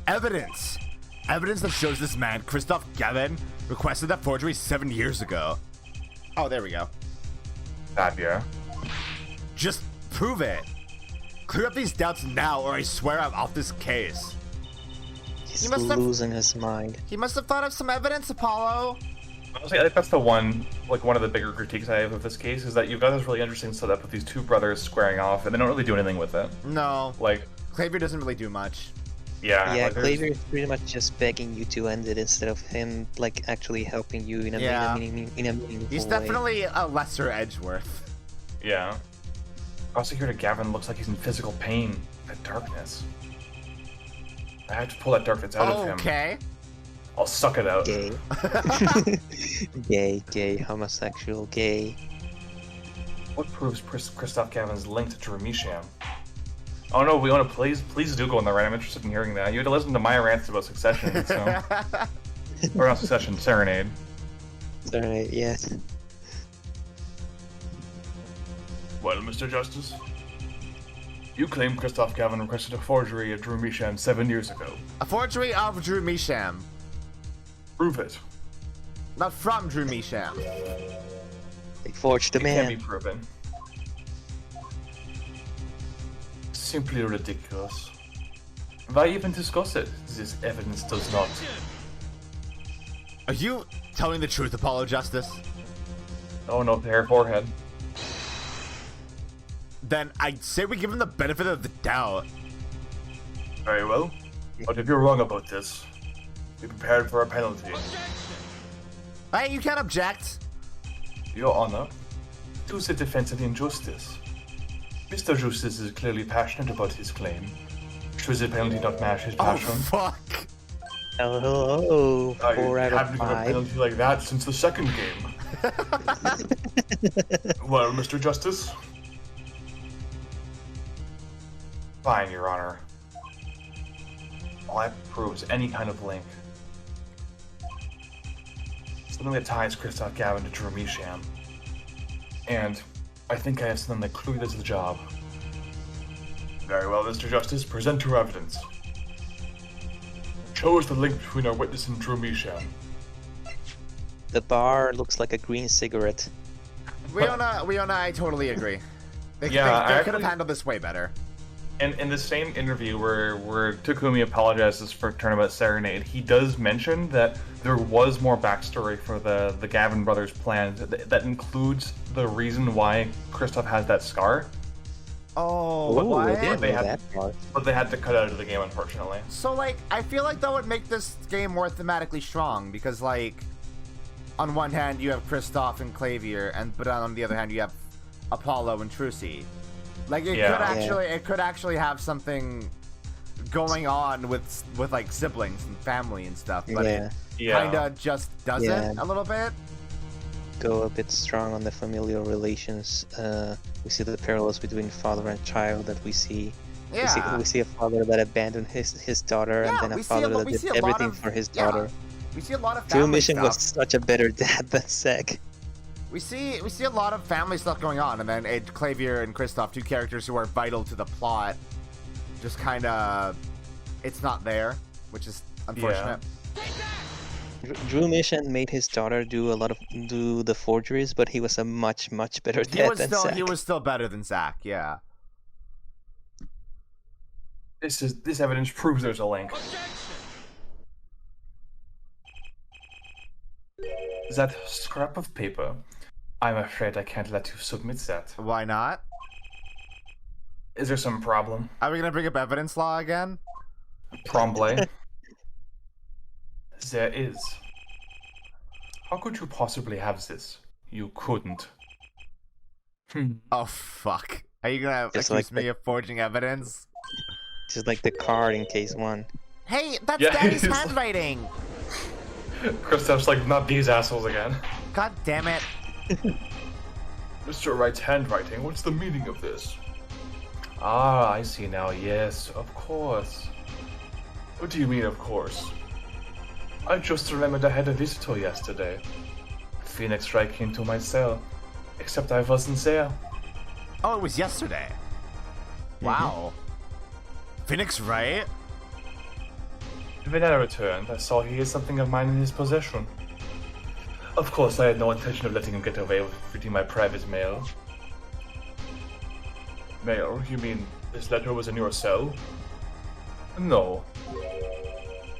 Speaker 1: Evidence. Evidence that shows this man, Kristoff Gavin, requested that forgery 7 years ago. Oh, there we go.
Speaker 2: Yeah.
Speaker 1: Just prove it. Clear up these doubts now, or I swear I'm off this case.
Speaker 3: He's
Speaker 1: He must have-
Speaker 3: losing his mind.
Speaker 1: He must have thought of some evidence, Apollo.
Speaker 2: Honestly, I think that's one of the bigger critiques I have of this case is that you've got this really interesting setup with these two brothers squaring off, and they don't really do anything with it.
Speaker 1: No.
Speaker 2: Like,
Speaker 1: Clavier doesn't really do much.
Speaker 3: Yeah,
Speaker 2: like, there's-
Speaker 3: Clavier is pretty much just begging you to end it instead of him actually helping you in a meaningful
Speaker 1: He's
Speaker 3: way.
Speaker 1: definitely a lesser Edgeworth.
Speaker 2: Yeah. Prosecutor Gavin looks like he's in physical pain. That darkness. I have to pull that darkness out of him.
Speaker 1: Okay.
Speaker 2: I'll suck it out.
Speaker 3: Gay. Gay, homosexual, gay.
Speaker 2: What proves Kristoff Gavin's link to Drew Measham? Oh no, we want to please do go on the rant. I'm interested in hearing that. You had to listen to my rants about Succession, so or not Succession, Serenade.
Speaker 3: Alright, yes.
Speaker 2: Well, Mr. Justice, you claim Kristoff Gavin requested a forgery of Drew Measham 7 years ago.
Speaker 1: A forgery of Drew Measham.
Speaker 2: Prove it.
Speaker 1: Not from Drew Measham.
Speaker 3: They forged the
Speaker 2: It can't
Speaker 3: man.
Speaker 2: be proven. Simply ridiculous. Why even discuss it? This evidence does not.
Speaker 1: Are you telling the truth, Apollo Justice?
Speaker 2: Oh no, hair forehead.
Speaker 1: Then I'd say we give him the benefit of the doubt.
Speaker 2: Very well. But if you're wrong about this, be prepared for a penalty.
Speaker 1: Hey, you can't object.
Speaker 2: Your Honor, to the defense of injustice. Mr. Justice is clearly passionate about his claim. Should the penalty not match his
Speaker 1: Oh,
Speaker 2: passion?
Speaker 1: fuck.
Speaker 3: Oh,
Speaker 2: I
Speaker 3: 4 out
Speaker 2: haven't
Speaker 3: of
Speaker 2: given a
Speaker 3: 5.
Speaker 2: penalty like that since the second game. Well, Mr. Justice? Fine, Your Honor. All that proves any kind of link. Something that ties Kristoff Gavin to Drew Measham. And I think I have something that clearly does the job. Very well, Mr. Justice, present your evidence. Show us the link between our witness and Drew Measham.
Speaker 3: The bar looks like a green cigarette.
Speaker 1: Leona, I totally agree. They could have handled this way better.
Speaker 2: In the same interview where Takumi apologizes for Tournament Serenade, he does mention that there was more backstory for the Gavin brothers' plan that includes the reason why Kristoff has that scar.
Speaker 1: Oh,
Speaker 3: I
Speaker 1: what?
Speaker 3: didn't know that part.
Speaker 2: But they had to cut out of the game, unfortunately.
Speaker 1: So, like, I feel like that would make this game more thematically strong, because, like, on one hand you have Kristoff and Clavier, but on the other hand you have Apollo and Trucy. Like, it could actually have something going on with like siblings and family and stuff, but it kinda just doesn't a little bit.
Speaker 3: Go a bit strong on the familial relations. We see the parallels between father and child that we see.
Speaker 1: Yeah.
Speaker 3: We see a father that abandoned his daughter, and then a father that did everything for his daughter.
Speaker 1: We see a lot of
Speaker 3: Drew
Speaker 1: family
Speaker 3: Mission
Speaker 1: stuff.
Speaker 3: was such a better dad than Zack.
Speaker 1: We see a lot of family stuff going on, and then Clavier and Kristoff, two characters who are vital to the plot, just kind of, it's not there, which is unfortunate.
Speaker 3: Drew Mission made his daughter do the forgeries, but he was a much better dad than Zack.
Speaker 1: He was still better than Zack, yeah.
Speaker 2: This evidence proves there's a link. That scrap of paper. I'm afraid I can't let you submit that.
Speaker 1: Why not?
Speaker 2: Is there some problem?
Speaker 1: Are we gonna bring up evidence law again?
Speaker 2: Probably. There is. How could you possibly have this? You couldn't.
Speaker 1: Oh, fuck. Are you gonna
Speaker 3: Just
Speaker 1: accuse
Speaker 3: like
Speaker 1: me of forging evidence?
Speaker 3: Just like the card in case 1.
Speaker 1: Hey, that's
Speaker 2: Yeah,
Speaker 1: Daddy's
Speaker 2: he's-
Speaker 1: handwriting!
Speaker 2: Kristoff's like, not these assholes again.
Speaker 1: God damn it.
Speaker 2: Mr. Wright's handwriting, what's the meaning of this? Ah, I see now, yes, of course. What do you mean, of course? I just remembered I had a visitor yesterday. Phoenix Wright came to my cell, except I wasn't there.
Speaker 1: Oh, it was yesterday. Wow. Phoenix Wright?
Speaker 2: When I returned, I saw he had something of mine in his possession. Of course, I had no intention of letting him get away with reading my private mail. Mail? You mean this letter was in your cell? No.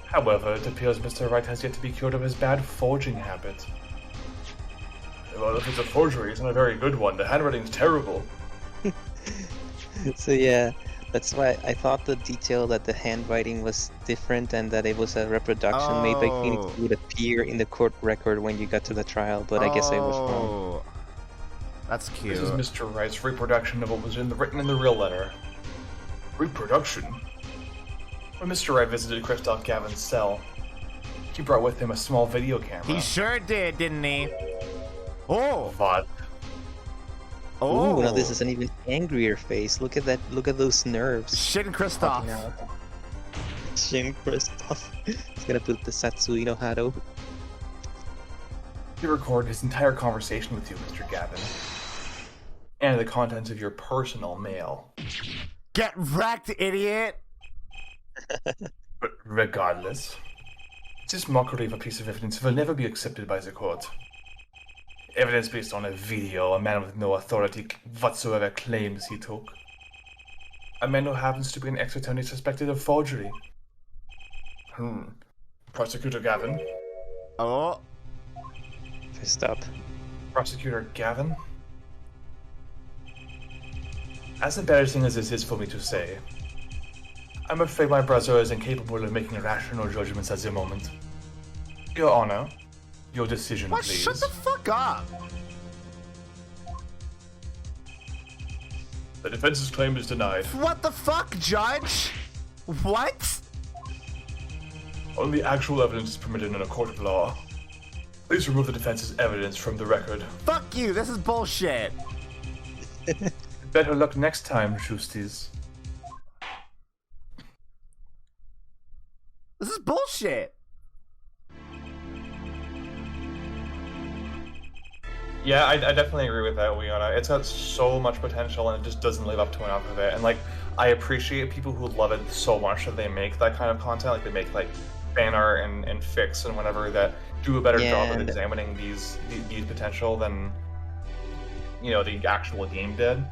Speaker 2: However, it appears Mr. Wright has yet to be cured of his bad forging habit. Well, if it's a forgery, it's not a very good one. The handwriting's terrible.
Speaker 3: So yeah, that's why I thought the detail that the handwriting was different and that it was a reproduction made by Phoenix would appear in the court record when you got to the trial, but I guess I was wrong.
Speaker 1: That's cute.
Speaker 2: This is Mr. Wright's reproduction of what was written in the real letter. Reproduction? When Mr. Wright visited Kristoff Gavin's cell, he brought with him a small video camera.
Speaker 1: He sure did, didn't he? Oh!
Speaker 2: What?
Speaker 1: Oh!
Speaker 3: Ooh, now this is an even angrier face. Look at that. Look at those nerves.
Speaker 1: Shin Kristoff.
Speaker 3: Shin Kristoff. He's gonna put the Satsui no Hado.
Speaker 2: He recorded his entire conversation with you, Mr. Gavin. And the contents of your personal mail.
Speaker 1: Get wrecked, idiot!
Speaker 2: But regardless, this mockery of a piece of evidence will never be accepted by the court. Evidence based on a video a man with no authority whatsoever claims he took. A man who happens to be an ex-attorney suspected of forgery. Prosecutor Gavin?
Speaker 1: Oh.
Speaker 3: Fist up.
Speaker 2: Prosecutor Gavin? As embarrassing as this is for me to say, I'm afraid my brother is incapable of making rational judgments at the moment. Your Honor, your decision,
Speaker 1: What?
Speaker 2: please.
Speaker 1: Shut the fuck up!
Speaker 2: The defense's claim is denied.
Speaker 1: What the fuck, Judge? What?
Speaker 2: Only actual evidence is permitted in a court of law. Please remove the defense's evidence from the record.
Speaker 1: Fuck you, this is bullshit.
Speaker 2: Better luck next time, Justis.
Speaker 1: This is bullshit.
Speaker 2: Yeah, I definitely agree with that, Leona. It's got so much potential and it just doesn't live up to enough of it. And like, I appreciate people who love it so much that they make that kind of content. Like they make like fan art and fics and whatever that do a better job of
Speaker 3: and
Speaker 2: examining these potential than the actual game did.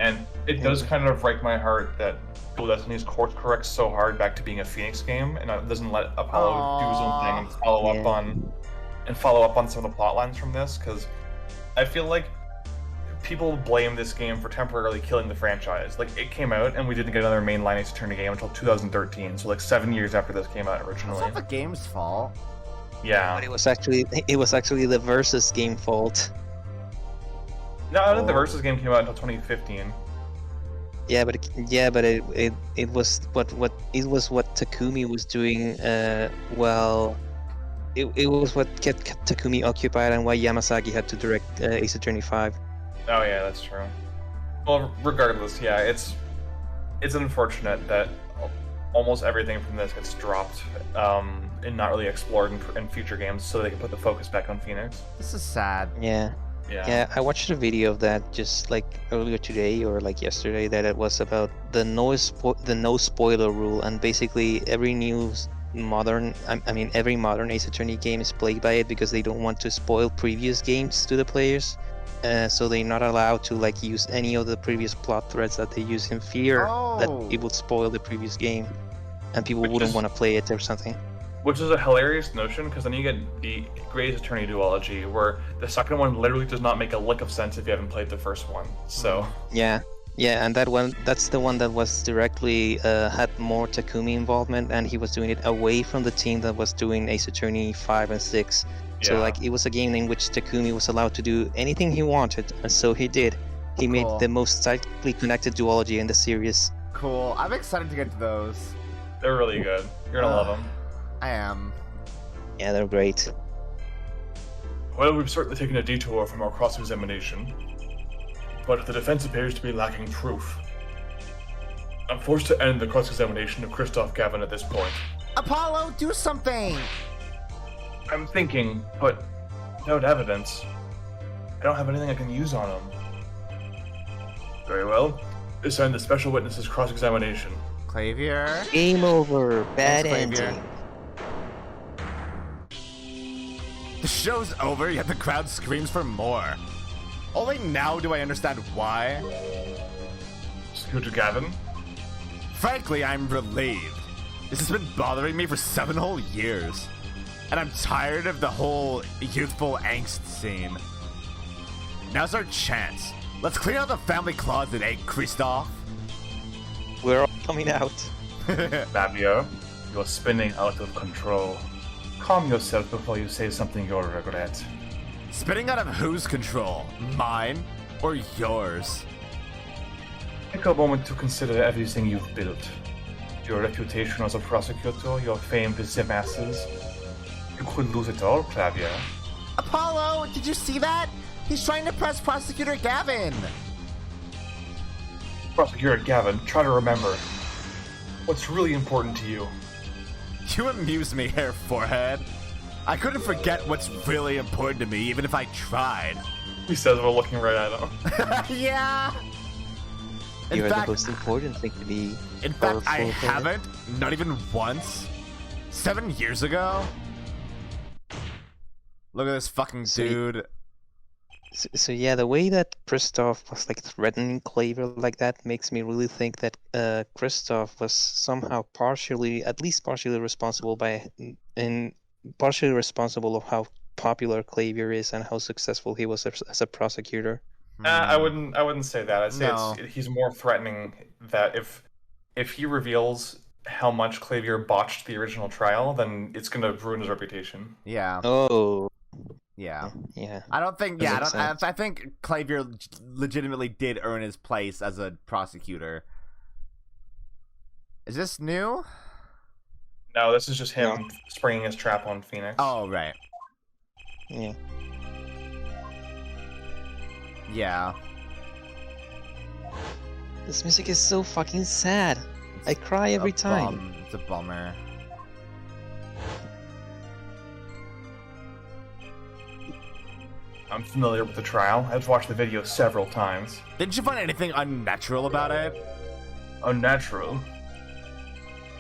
Speaker 2: And it does kind of break my heart that Dual Destiny's course corrects so hard back to being a Phoenix game, and it doesn't let Apollo do his own thing and follow up on some of the plot lines from this, because I feel like people blame this game for temporarily killing the franchise. Like, it came out and we didn't get another mainline Ace Attorney game until 2013, so like 7 years after this came out originally.
Speaker 1: It's not the game's fault.
Speaker 2: Yeah.
Speaker 3: But it was actually the Versus game fault.
Speaker 2: No, I think the Versus game came out until 2015.
Speaker 3: Yeah, but it was what Takumi was doing. It was what kept Takumi occupied and why Yamazaki had to direct Ace Attorney 5.
Speaker 2: Oh yeah, that's true. Well, regardless, yeah, it's unfortunate that almost everything from this gets dropped and not really explored in future games, so they can put the focus back on Phoenix.
Speaker 1: This is sad.
Speaker 3: Yeah, I watched a video of that just like earlier today or like yesterday, that it was about the no spoiler rule, and basically every modern Ace Attorney game is plagued by it because they don't want to spoil previous games to the players. So they're not allowed to like use any of the previous plot threads that they use in fear that it would spoil the previous game, and people wouldn't want to play it or something.
Speaker 2: Which is a hilarious notion, because then you get the Great Attorney duology, where the second one literally does not make a lick of sense if you haven't played the first one. So
Speaker 3: yeah, and that's the one that was directly had more Takumi involvement, and he was doing it away from the team that was doing Ace Attorney 5 and 6. So like, it was a game in which Takumi was allowed to do anything he wanted, and so he did. He made the most tightly connected duology in the series.
Speaker 1: Cool. I'm excited to get to those.
Speaker 2: They're really good. You're gonna love them.
Speaker 1: I am.
Speaker 3: Yeah, they're great.
Speaker 2: Well, we've certainly taken a detour from our cross-examination, but the defense appears to be lacking proof. I'm forced to end the cross-examination of Christoph Gavin at this point.
Speaker 1: Apollo, do something!
Speaker 2: I'm thinking, but without evidence, I don't have anything I can use on him. Very well. This ends the special witness's cross-examination.
Speaker 1: Clavier.
Speaker 3: Game over. Bad
Speaker 1: Thanks, Clavier.
Speaker 3: ending.
Speaker 1: The show's over, yet the crowd screams for more. Only now do I understand why.
Speaker 2: Scooter Gavin?
Speaker 1: Frankly, I'm relieved. This has been bothering me for 7 whole years. And I'm tired of the whole youthful angst scene. Now's our chance. Let's clean out the family closet, eh, Christoph?
Speaker 3: We're all coming out.
Speaker 2: Fabio, you're spinning out of control. Calm yourself before you say something you'll regret.
Speaker 1: Spinning out of whose control? Mine or yours?
Speaker 2: Take a moment to consider everything you've built. Your reputation as a prosecutor, your fame with the masses. You could lose it all, Clavier.
Speaker 1: Apollo, did you see that? He's trying to press Prosecutor Gavin.
Speaker 2: Prosecutor Gavin, try to remember what's really important to you.
Speaker 1: You amuse me, Hair Forehead. I couldn't forget what's really important to me, even if I tried.
Speaker 2: He says while looking right at him.
Speaker 1: Yeah.
Speaker 3: You're the most important thing to me.
Speaker 1: In fact, I haven't. Not even once. 7 years ago. Look at this fucking dude.
Speaker 3: So yeah, the way that Christoph was like threatening Clavier like that makes me really think that Christoph was somehow at least partially responsible of how popular Clavier is and how successful he was as a prosecutor.
Speaker 2: I wouldn't say that. I'd say he's more threatening that if he reveals how much Clavier botched the original trial, then it's gonna ruin his reputation.
Speaker 1: Yeah.
Speaker 3: Oh.
Speaker 1: Yeah.
Speaker 3: Yeah.
Speaker 1: I don't think. Yeah. I think Clavier legitimately did earn his place as a prosecutor. Is this new?
Speaker 2: No, this is just him springing his trap on Phoenix.
Speaker 1: Oh, right.
Speaker 3: Yeah.
Speaker 1: Yeah.
Speaker 3: This music is so fucking sad. I cry every time.
Speaker 1: It's a bummer.
Speaker 2: I'm familiar with the trial. I've watched the video several times.
Speaker 1: Didn't you find anything unnatural about it?
Speaker 2: Unnatural?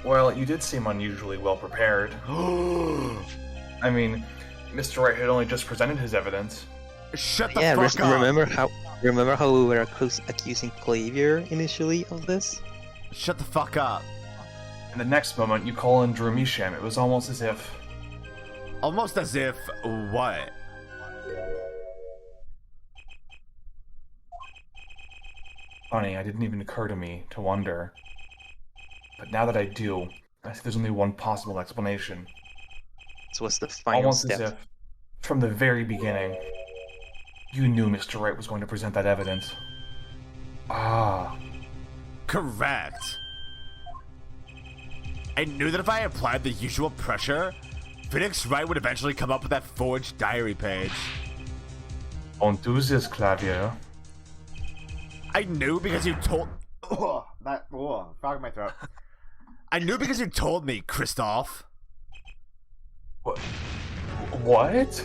Speaker 2: Well, you did seem unusually well prepared. I mean, Mr. Wright had only just presented his evidence.
Speaker 1: Shut the fuck up.
Speaker 3: Remember how we were accusing Clavier initially of this?
Speaker 1: Shut the fuck up.
Speaker 2: In the next moment, you call in Drew Misham. It was almost as if...
Speaker 1: Almost as if what?
Speaker 2: Funny, it didn't even occur to me to wonder. But now that I do, I see there's only one possible explanation.
Speaker 3: This was the final
Speaker 2: Almost
Speaker 3: step.
Speaker 2: as if, from the very beginning, you knew Mr. Wright was going to present that evidence. Ah.
Speaker 1: Correct. I knew that if I applied the usual pressure, Phoenix Wright would eventually come up with that forged diary page.
Speaker 2: Don't do this, Clavier.
Speaker 1: I knew because you told... frog in my throat. I knew because you told me, Christoph.
Speaker 2: What?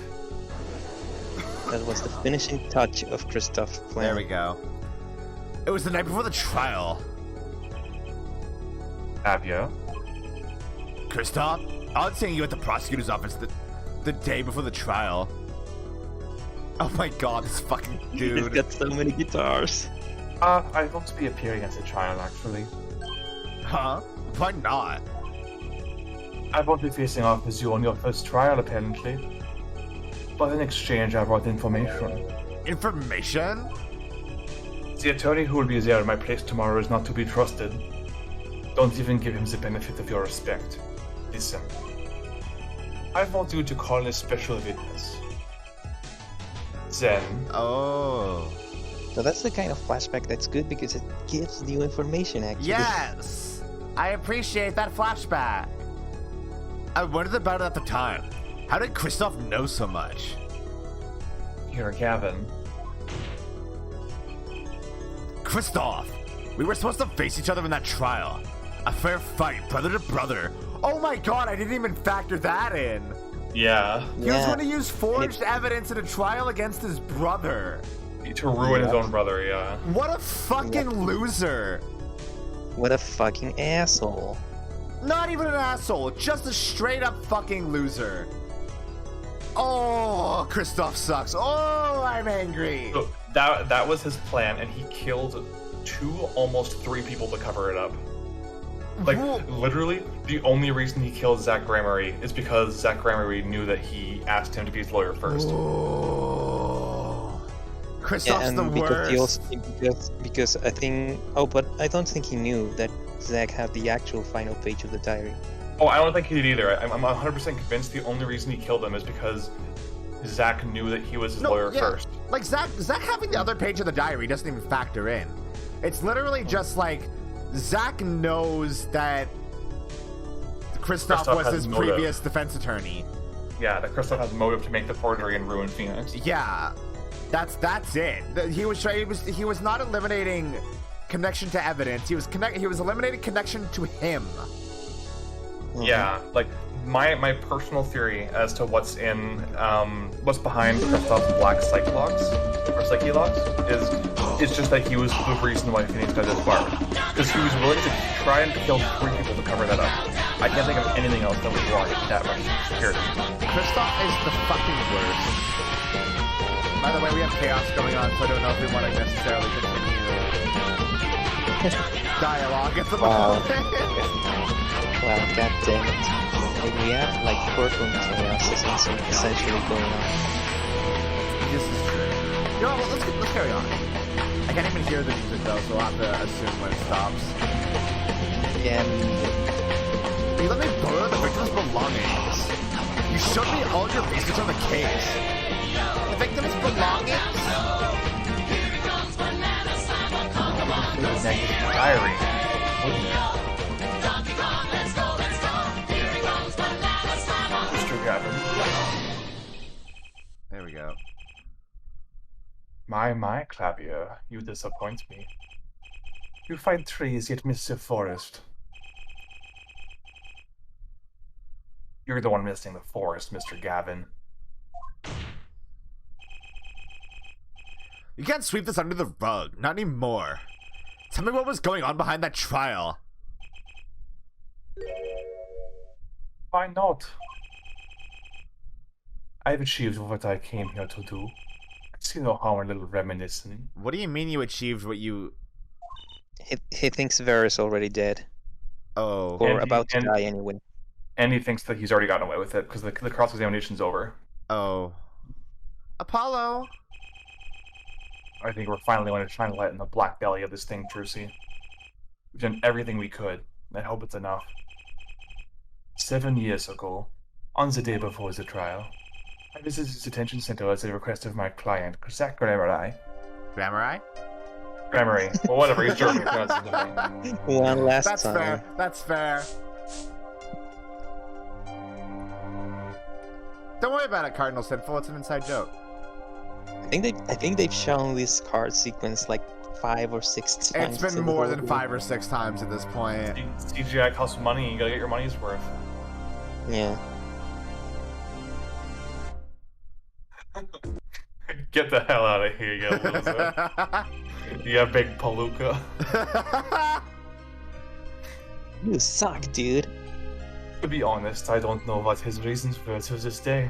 Speaker 3: That was the finishing touch of Christoph's plan.
Speaker 1: There we go. It was the night before the trial.
Speaker 2: Clavier?
Speaker 1: Christoph, I was seeing you at the prosecutor's office the day before the trial. Oh my god, this fucking dude.
Speaker 3: He's got so many guitars.
Speaker 2: I want to be appearing at the trial, actually.
Speaker 1: Huh? Why not?
Speaker 2: I won't be facing off with you on your first trial, apparently. But in exchange, I brought information.
Speaker 1: Information?
Speaker 2: The attorney who will be there in my place tomorrow is not to be trusted. Don't even give him the benefit of your respect. Listen. I want you to call a special witness. Then...
Speaker 1: Oh.
Speaker 3: So that's the kind of flashback that's good because it gives new information, actually.
Speaker 1: Yes! I appreciate that flashback. I wondered about it at the time. How did Christoph know so much?
Speaker 2: Here, Gavin.
Speaker 1: Christoph! We were supposed to face each other in that trial. A fair fight, brother to brother. Oh my god, I didn't even factor that in.
Speaker 2: Yeah.
Speaker 1: He was going to use forged evidence in a trial against his brother.
Speaker 2: To ruin his own brother, yeah.
Speaker 1: What a fucking loser.
Speaker 3: What a fucking asshole.
Speaker 1: Not even an asshole, just a straight up fucking loser. Oh, Christoph sucks. Oh, I'm angry.
Speaker 2: So that was his plan, and he killed 2, almost 3 people to cover it up. Like, literally, the only reason he killed Zach Gramery is because Zach Gramery knew that he asked him to be his lawyer first.
Speaker 1: Oh. Christoph's the
Speaker 3: because
Speaker 1: worst.
Speaker 3: Because I think... Oh, but I don't think he knew that Zach had the actual final page of the diary.
Speaker 2: Oh, I don't think he did either. I'm 100% convinced the only reason he killed him is because Zach knew that he was his lawyer first.
Speaker 1: Like, Zach having the other page of the diary doesn't even factor in. It's literally just like, Zach knows that Christoph was his previous defense attorney.
Speaker 2: Yeah, that Christoph has motive to make the forgery and ruin Phoenix.
Speaker 1: Yeah, that's it. He was not eliminating connection to evidence. He was eliminating connection to him.
Speaker 2: Yeah, like my personal theory as to what's behind Christoph's black psych logs or psyche logs is just that he was the reason why Phoenix got this bar. Because he was willing to try and kill 3 people to cover that up. I can't think of anything else that would warrant that much security.
Speaker 1: Christoph is the fucking worst. By the way, we have chaos going on, so I don't know if we want to necessarily continue dialogue at the moment.
Speaker 3: Wow, god damn it. Like, we have, like, courtroom chaos essentially going on.
Speaker 1: This is true. You know what, let's carry on. I can't even hear the music though, so I'll have to assume when it stops.
Speaker 3: Yeah.
Speaker 1: You let me borrow the victim's belongings. You showed me all your research on the case. The victim's belongings?
Speaker 2: Diary. Mr. Gavin.
Speaker 1: There we go.
Speaker 2: My, Clavier, you disappoint me. You find trees, yet miss the forest. You're the one missing the forest, Mr. Gavin.
Speaker 1: You can't sweep this under the rug. Not anymore. Tell me what was going on behind that trial.
Speaker 2: Why not? I've achieved what I came here to do. I see no harm in a little reminiscing.
Speaker 1: What do you mean you achieved what you...
Speaker 3: He thinks Vera's already dead.
Speaker 1: Oh.
Speaker 3: Or about to die anyway.
Speaker 2: And he thinks that he's already gotten away with it because the cross-examination's over.
Speaker 1: Oh. Apollo!
Speaker 2: I think we're finally going to shine a light in the black belly of this thing, Trucy. We've done everything we could. I hope it's enough. 7 years ago, on the day before the trial, I visited the detention center at the request of my client, Zach Grammari.
Speaker 1: Grammari?
Speaker 2: Grammari. Well, whatever, he's German. He pronounces it differently.
Speaker 3: One last
Speaker 1: That's
Speaker 3: time.
Speaker 1: fair. That's fair. Don't worry about it, Cardinal Sinful. It's an inside joke.
Speaker 3: I think they've shown this card sequence like 5 or 6 times.
Speaker 1: It's been
Speaker 3: in the
Speaker 1: more
Speaker 3: whole
Speaker 1: than
Speaker 3: movie.
Speaker 1: 5 or 6 times at this point.
Speaker 2: CGI costs money, you gotta get your money's worth.
Speaker 3: Yeah.
Speaker 2: Get the hell out of here, you loser. You big palooka.
Speaker 3: You suck, dude.
Speaker 2: To be honest, I don't know what his reasons were to this day.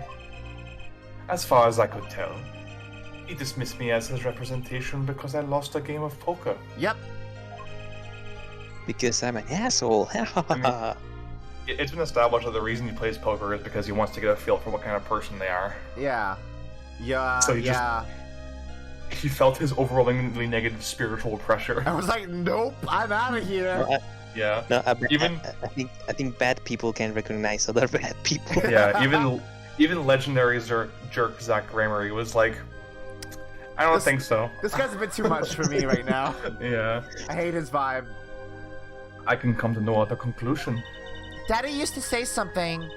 Speaker 2: As far as I could tell, he dismissed me as his representation because I lost a game of poker.
Speaker 1: Yep.
Speaker 3: Because I'm an asshole.
Speaker 2: It's been established that the reason he plays poker is because he wants to get a feel for what kind of person they are.
Speaker 1: Yeah. Yeah.
Speaker 2: So he
Speaker 1: yeah.
Speaker 2: He felt his overwhelmingly negative spiritual pressure.
Speaker 1: I was like, nope, I'm out of here.
Speaker 2: Yeah.
Speaker 3: No, I think bad people can recognize other bad people.
Speaker 2: Yeah, even legendary jerk Zach Grammari was like, I don't think so.
Speaker 1: This guy's a bit too much for me right now.
Speaker 2: Yeah.
Speaker 1: I hate his vibe.
Speaker 2: I can come to no other conclusion.
Speaker 1: Daddy used to say something.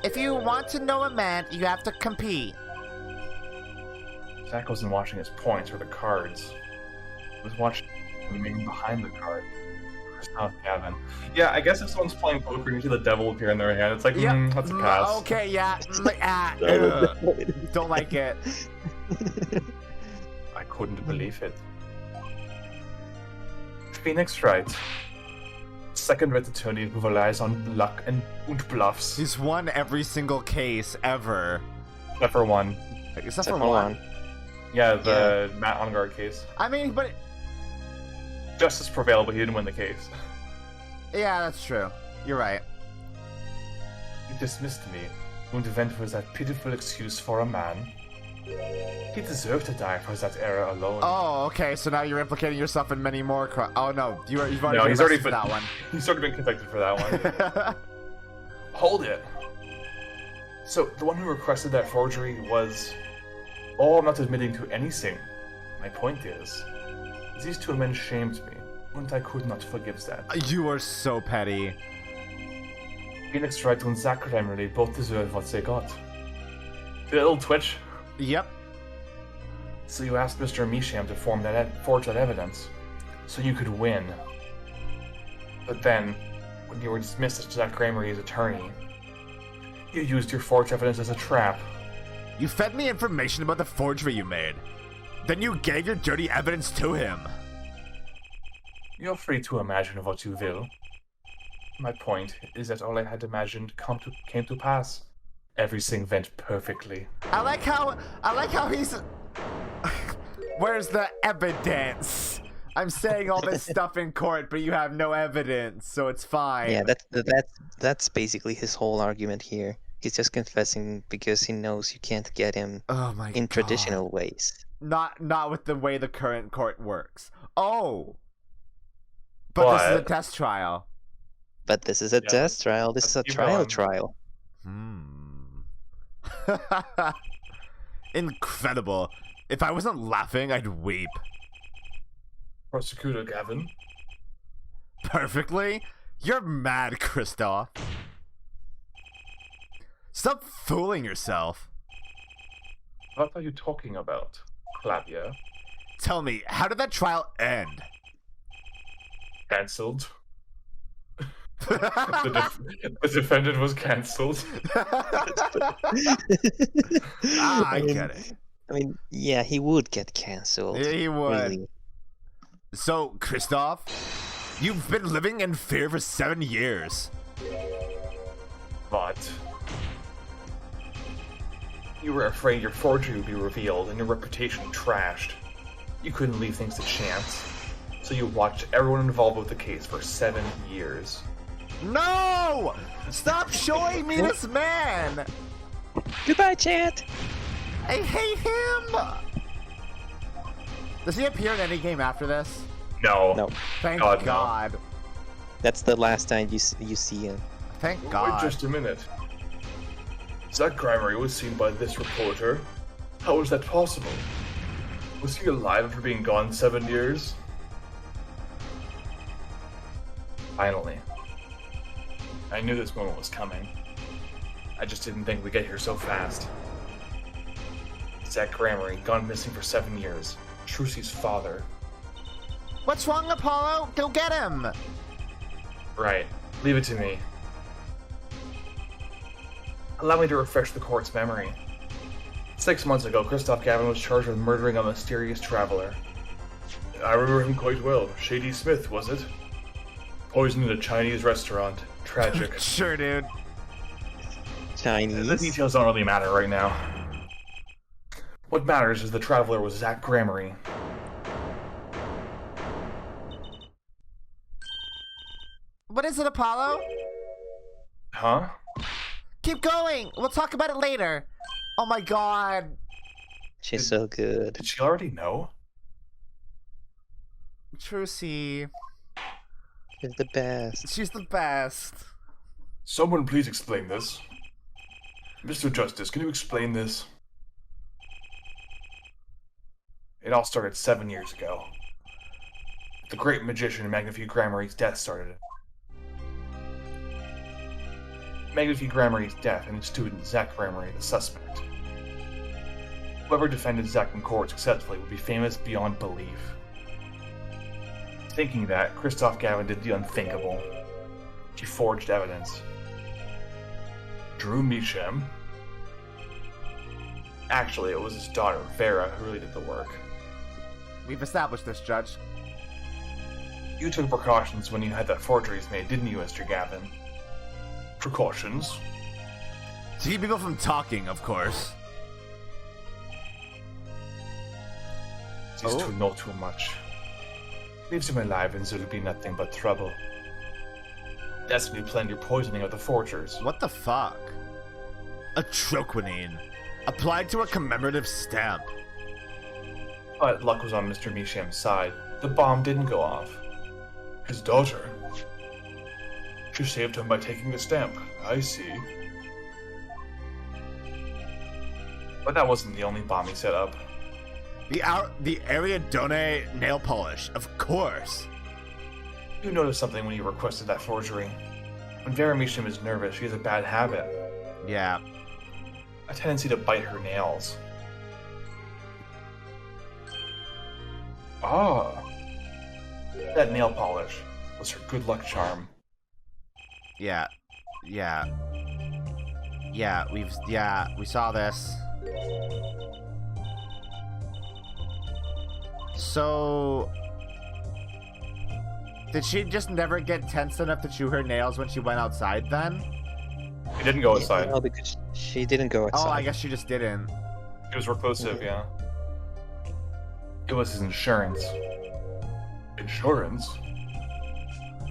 Speaker 1: If you want to know a man, you have to compete.
Speaker 2: Zach wasn't watching his points or the cards. He was watching the man behind the card. Christoph Gavin. Yeah, I guess if someone's playing poker, you see the devil appear in their hand. It's like, that's a pass.
Speaker 1: Okay, yeah. Don't like it.
Speaker 2: I couldn't believe it. Phoenix Wright. Second-rate attorney who relies on luck and bluffs.
Speaker 1: He's won every single case ever.
Speaker 2: Except for one.
Speaker 1: Except for one.
Speaker 2: Yeah, the Matt Ongard case.
Speaker 1: I mean, but...
Speaker 2: Justice prevailed, but he didn't win the case.
Speaker 1: Yeah, that's true. You're right.
Speaker 2: He dismissed me, and went for that pitiful excuse for a man. He deserved to die for that error alone.
Speaker 1: Oh, okay, so now you're implicating yourself in many more Oh, no, you've already been
Speaker 2: he's already
Speaker 1: for that one.
Speaker 2: He's already been convicted for that one. Hold it. So, the one who requested that forgery was... Oh, I'm not admitting to anything. My point is, these two men shamed me, and I could not forgive that.
Speaker 1: You are so petty.
Speaker 2: Phoenix Wright and Zach Grammari both deserve what they got. The little twitch.
Speaker 1: Yep.
Speaker 2: So you asked Mr. Misham to forge that evidence, so you could win. But then, when you were dismissed as Zach Grammari's attorney, you used your forged evidence as a trap.
Speaker 1: You fed me information about the forgery you made. Then you gave your dirty evidence to him.
Speaker 2: You're free to imagine what you will. My point is that all I had imagined came to pass. Everything went perfectly.
Speaker 1: I like how he's... Where's the evidence? I'm saying all this stuff in court, but you have no evidence, so it's fine.
Speaker 3: Yeah, that's basically his whole argument here. He's just confessing because he knows you can't get him in traditional ways.
Speaker 1: Not with the way the current court works. Oh! But this is a test trial.
Speaker 3: But this is a test trial. This is a trial.
Speaker 1: Incredible. If I wasn't laughing, I'd weep.
Speaker 2: Prosecutor Gavin?
Speaker 1: Perfectly? You're mad, Christoph. Stop fooling yourself.
Speaker 2: What are you talking about, Claudia?
Speaker 1: Tell me, how did that trial end?
Speaker 2: Cancelled. The defendant was cancelled.
Speaker 1: I get it.
Speaker 3: I mean, yeah, he would get cancelled.
Speaker 1: Yeah, he would.
Speaker 3: Really.
Speaker 1: So, Christoph, you've been living in fear for 7 years.
Speaker 2: What? You were afraid your forgery would be revealed and your reputation trashed. You couldn't leave things to chance, so you watched everyone involved with the case for 7 years.
Speaker 1: No! Stop showing me this man!
Speaker 3: Goodbye, Chant.
Speaker 1: I hate him! Does he appear in any game after this?
Speaker 2: No.
Speaker 3: No,
Speaker 1: Thank
Speaker 2: God, no.
Speaker 1: God.
Speaker 3: that's the last time you see him.
Speaker 1: Thank
Speaker 2: Wait
Speaker 1: God.
Speaker 2: just a minute. Zach Grimery was seen by this reporter. How was that possible? Was he alive after being gone 7 years? Finally. I knew this moment was coming. I just didn't think we'd get here so fast. Zach Grimery, gone missing for 7 years. Trucy's father.
Speaker 1: What's wrong, Apollo? Go get him!
Speaker 2: Right. Leave it to me. Allow me to refresh the court's memory. 6 months ago, Christoph Gavin was charged with murdering a mysterious traveler. I remember him quite well. Shady Smith, was it? Poisoned in a Chinese restaurant. Tragic.
Speaker 1: Sure, dude.
Speaker 2: The
Speaker 3: Chinese.
Speaker 2: details don't really matter right now. What matters is the traveler was Zach Grimery.
Speaker 1: What is it, Apollo?
Speaker 2: Huh?
Speaker 1: Keep going! We'll talk about it later. Oh my God.
Speaker 3: She's so good.
Speaker 2: Did she already know?
Speaker 1: Trucy.
Speaker 3: She's the best.
Speaker 1: She's the best.
Speaker 2: Someone please explain this. Mr. Justice, can you explain this? It all started 7 years ago. The great magician Magnifique Grimery's death started it. Magnifique Grimery's death and his student Zach Grimery the suspect. Whoever defended Zach in court successfully would be famous beyond belief. Thinking that, Christoph Gavin did the unthinkable. She forged evidence. Drew Measham. Actually, it was his daughter, Vera, who really did the work.
Speaker 1: We've established this, Judge.
Speaker 2: You took precautions when you had that forgeries made, didn't you, Mr. Gavin? Precautions?
Speaker 1: To keep people from talking, of course.
Speaker 2: These two know too much. Leaves him alive and there'll be nothing but trouble. That's when you planned your poisoning of the forgers.
Speaker 1: What the fuck? A troquinine. Applied to a commemorative stamp.
Speaker 2: But luck was on Mr. Measham's side. The bomb didn't go off. His daughter. She saved him by taking the stamp. I see. But that wasn't the only bomb he set up.
Speaker 1: The Ariadone nail polish, of course.
Speaker 2: You noticed something when you requested that forgery. When Vera Measham is nervous, she has a bad habit.
Speaker 1: Yeah.
Speaker 2: A tendency to bite her nails. Ah. That nail polish was her good luck charm.
Speaker 1: Yeah. Yeah. Yeah, we saw this. So... Did she just never get tense enough to chew her nails when she went outside then?
Speaker 2: He didn't go outside.
Speaker 3: No, because she didn't go outside.
Speaker 1: Oh, I guess she just didn't.
Speaker 2: It was reclusive, yeah. It was his insurance. Insurance?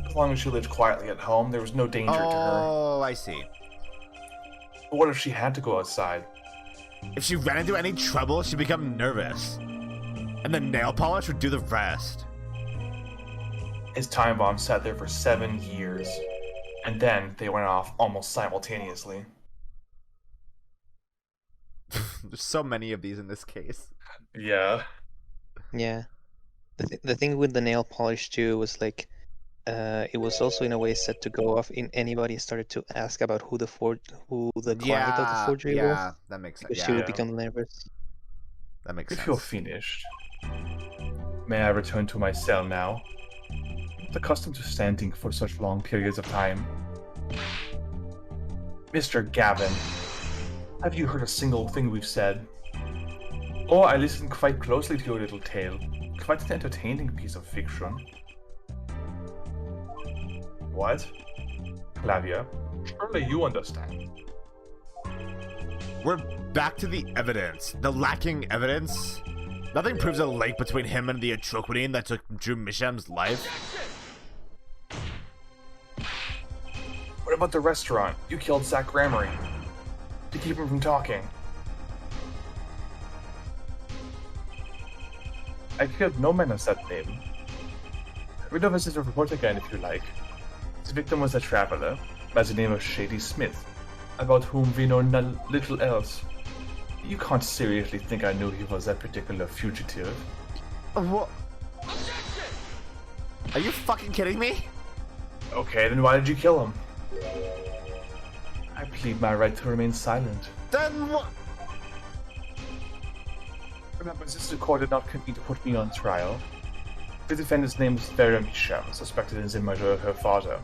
Speaker 2: As long as she lived quietly at home, there was no danger to her.
Speaker 1: Oh, I see.
Speaker 2: But what if she had to go outside?
Speaker 1: If she ran into any trouble, she'd become nervous. And the nail polish would do the rest.
Speaker 2: His time bomb sat there for 7 years. And then they went off almost simultaneously.
Speaker 1: There's so many of these in this case.
Speaker 2: Yeah.
Speaker 3: Yeah. The thing with the nail polish too was like, it was also in a way set to go off in anybody started to ask about who the client of the forgery was.
Speaker 1: Yeah, that makes sense.
Speaker 3: Because
Speaker 1: Yeah,
Speaker 3: she would become nervous.
Speaker 1: that makes
Speaker 2: If
Speaker 1: sense.
Speaker 2: you're finished, may I return to my cell now? I'm not accustomed to standing for such long periods of time. Mr. Gavin, have you heard a single thing we've said? Oh, I listened quite closely to your little tale. Quite an entertaining piece of fiction. What? Clavia, surely you understand.
Speaker 1: We're back to the evidence. The lacking evidence. Nothing proves a link between him and the atrocity that took Drew Misham's life.
Speaker 2: What about the restaurant? You killed Zach Gramery to keep him from talking. I killed no man of that name. Read over his report again if you like. His victim was a traveler by the name of Shady Smith, about whom we know little else. You can't seriously think I knew he was that particular fugitive.
Speaker 1: What? Are you fucking kidding me?
Speaker 2: Okay, then why did you kill him? I plead my right to remain silent.
Speaker 1: Then what?
Speaker 2: Remember, this court did not convene to put me on trial. The defendant's name is Vera Misham, suspected in the murder of her father.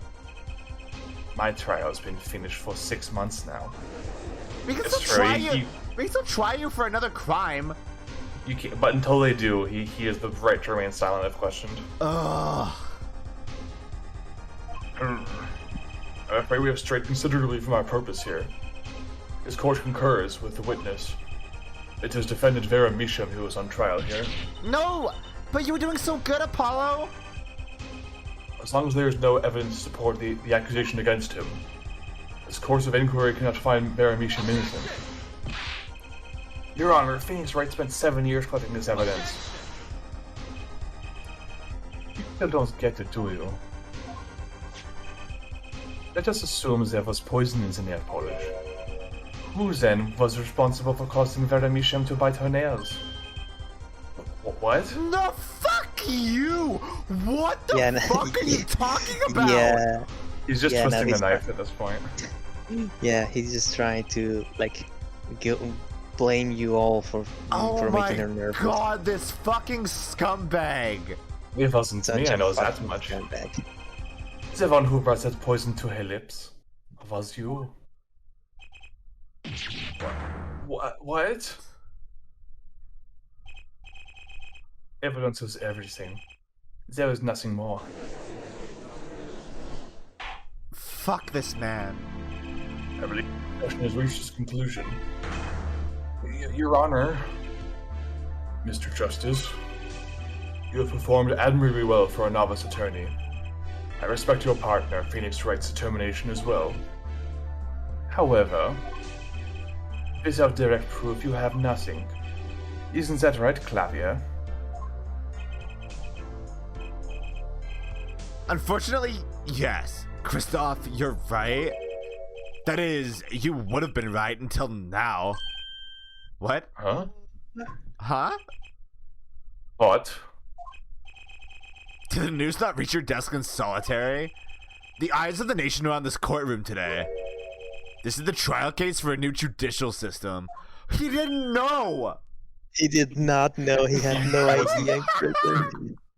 Speaker 2: My trial has been finished for 6 months now.
Speaker 1: We can
Speaker 2: It's
Speaker 1: still
Speaker 2: true,
Speaker 1: try you. We can still try you for another crime.
Speaker 2: You can't, but until they do, he has the right to remain silent if questioned.
Speaker 1: Ugh.
Speaker 2: I'm afraid we have strayed considerably from our purpose here. This court concurs with the witness. It is defendant Vera Misham who is on trial here.
Speaker 1: No, but you were doing so good, Apollo.
Speaker 2: As long as there is no evidence to support the accusation against him, this course of inquiry cannot find Vera Misham innocent. Your Honor, Phoenix Wright spent 7 years collecting this evidence. You still don't get it, do you? Let us assume there was poison in the nail polish. Who then was responsible for causing Vera Misham to bite her nails? What?
Speaker 1: No, fuck you! What the fuck are you talking about?
Speaker 3: Yeah,
Speaker 2: He's just twisting the knife at this point.
Speaker 3: yeah, he's just trying to like blame you all for making her nervous.
Speaker 1: Oh my god, this fucking scumbag!
Speaker 2: It wasn't
Speaker 3: Such
Speaker 2: me,
Speaker 3: a
Speaker 2: I know that
Speaker 3: fucking
Speaker 2: much.
Speaker 3: scumbag.
Speaker 2: The one who brought that poison to her lips was you. What? Evidence is everything. There is nothing more.
Speaker 1: Fuck this man.
Speaker 2: I believe the question has reached its conclusion. Your Honor, Mr. Justice, you have performed admirably well for a novice attorney. I respect your partner, Phoenix Wright's determination as well. However, without direct proof, you have nothing. Isn't that right, Clavier?
Speaker 1: Unfortunately, yes. Christoph, you're right. That is, you would have been right until now. What?
Speaker 2: Huh?
Speaker 1: Huh?
Speaker 2: What?
Speaker 1: Did the news not reach your desk in solitary? The eyes of the nation are on this courtroom today. This is the trial case for a new judicial system. He didn't know!
Speaker 3: He did not know. He had no idea.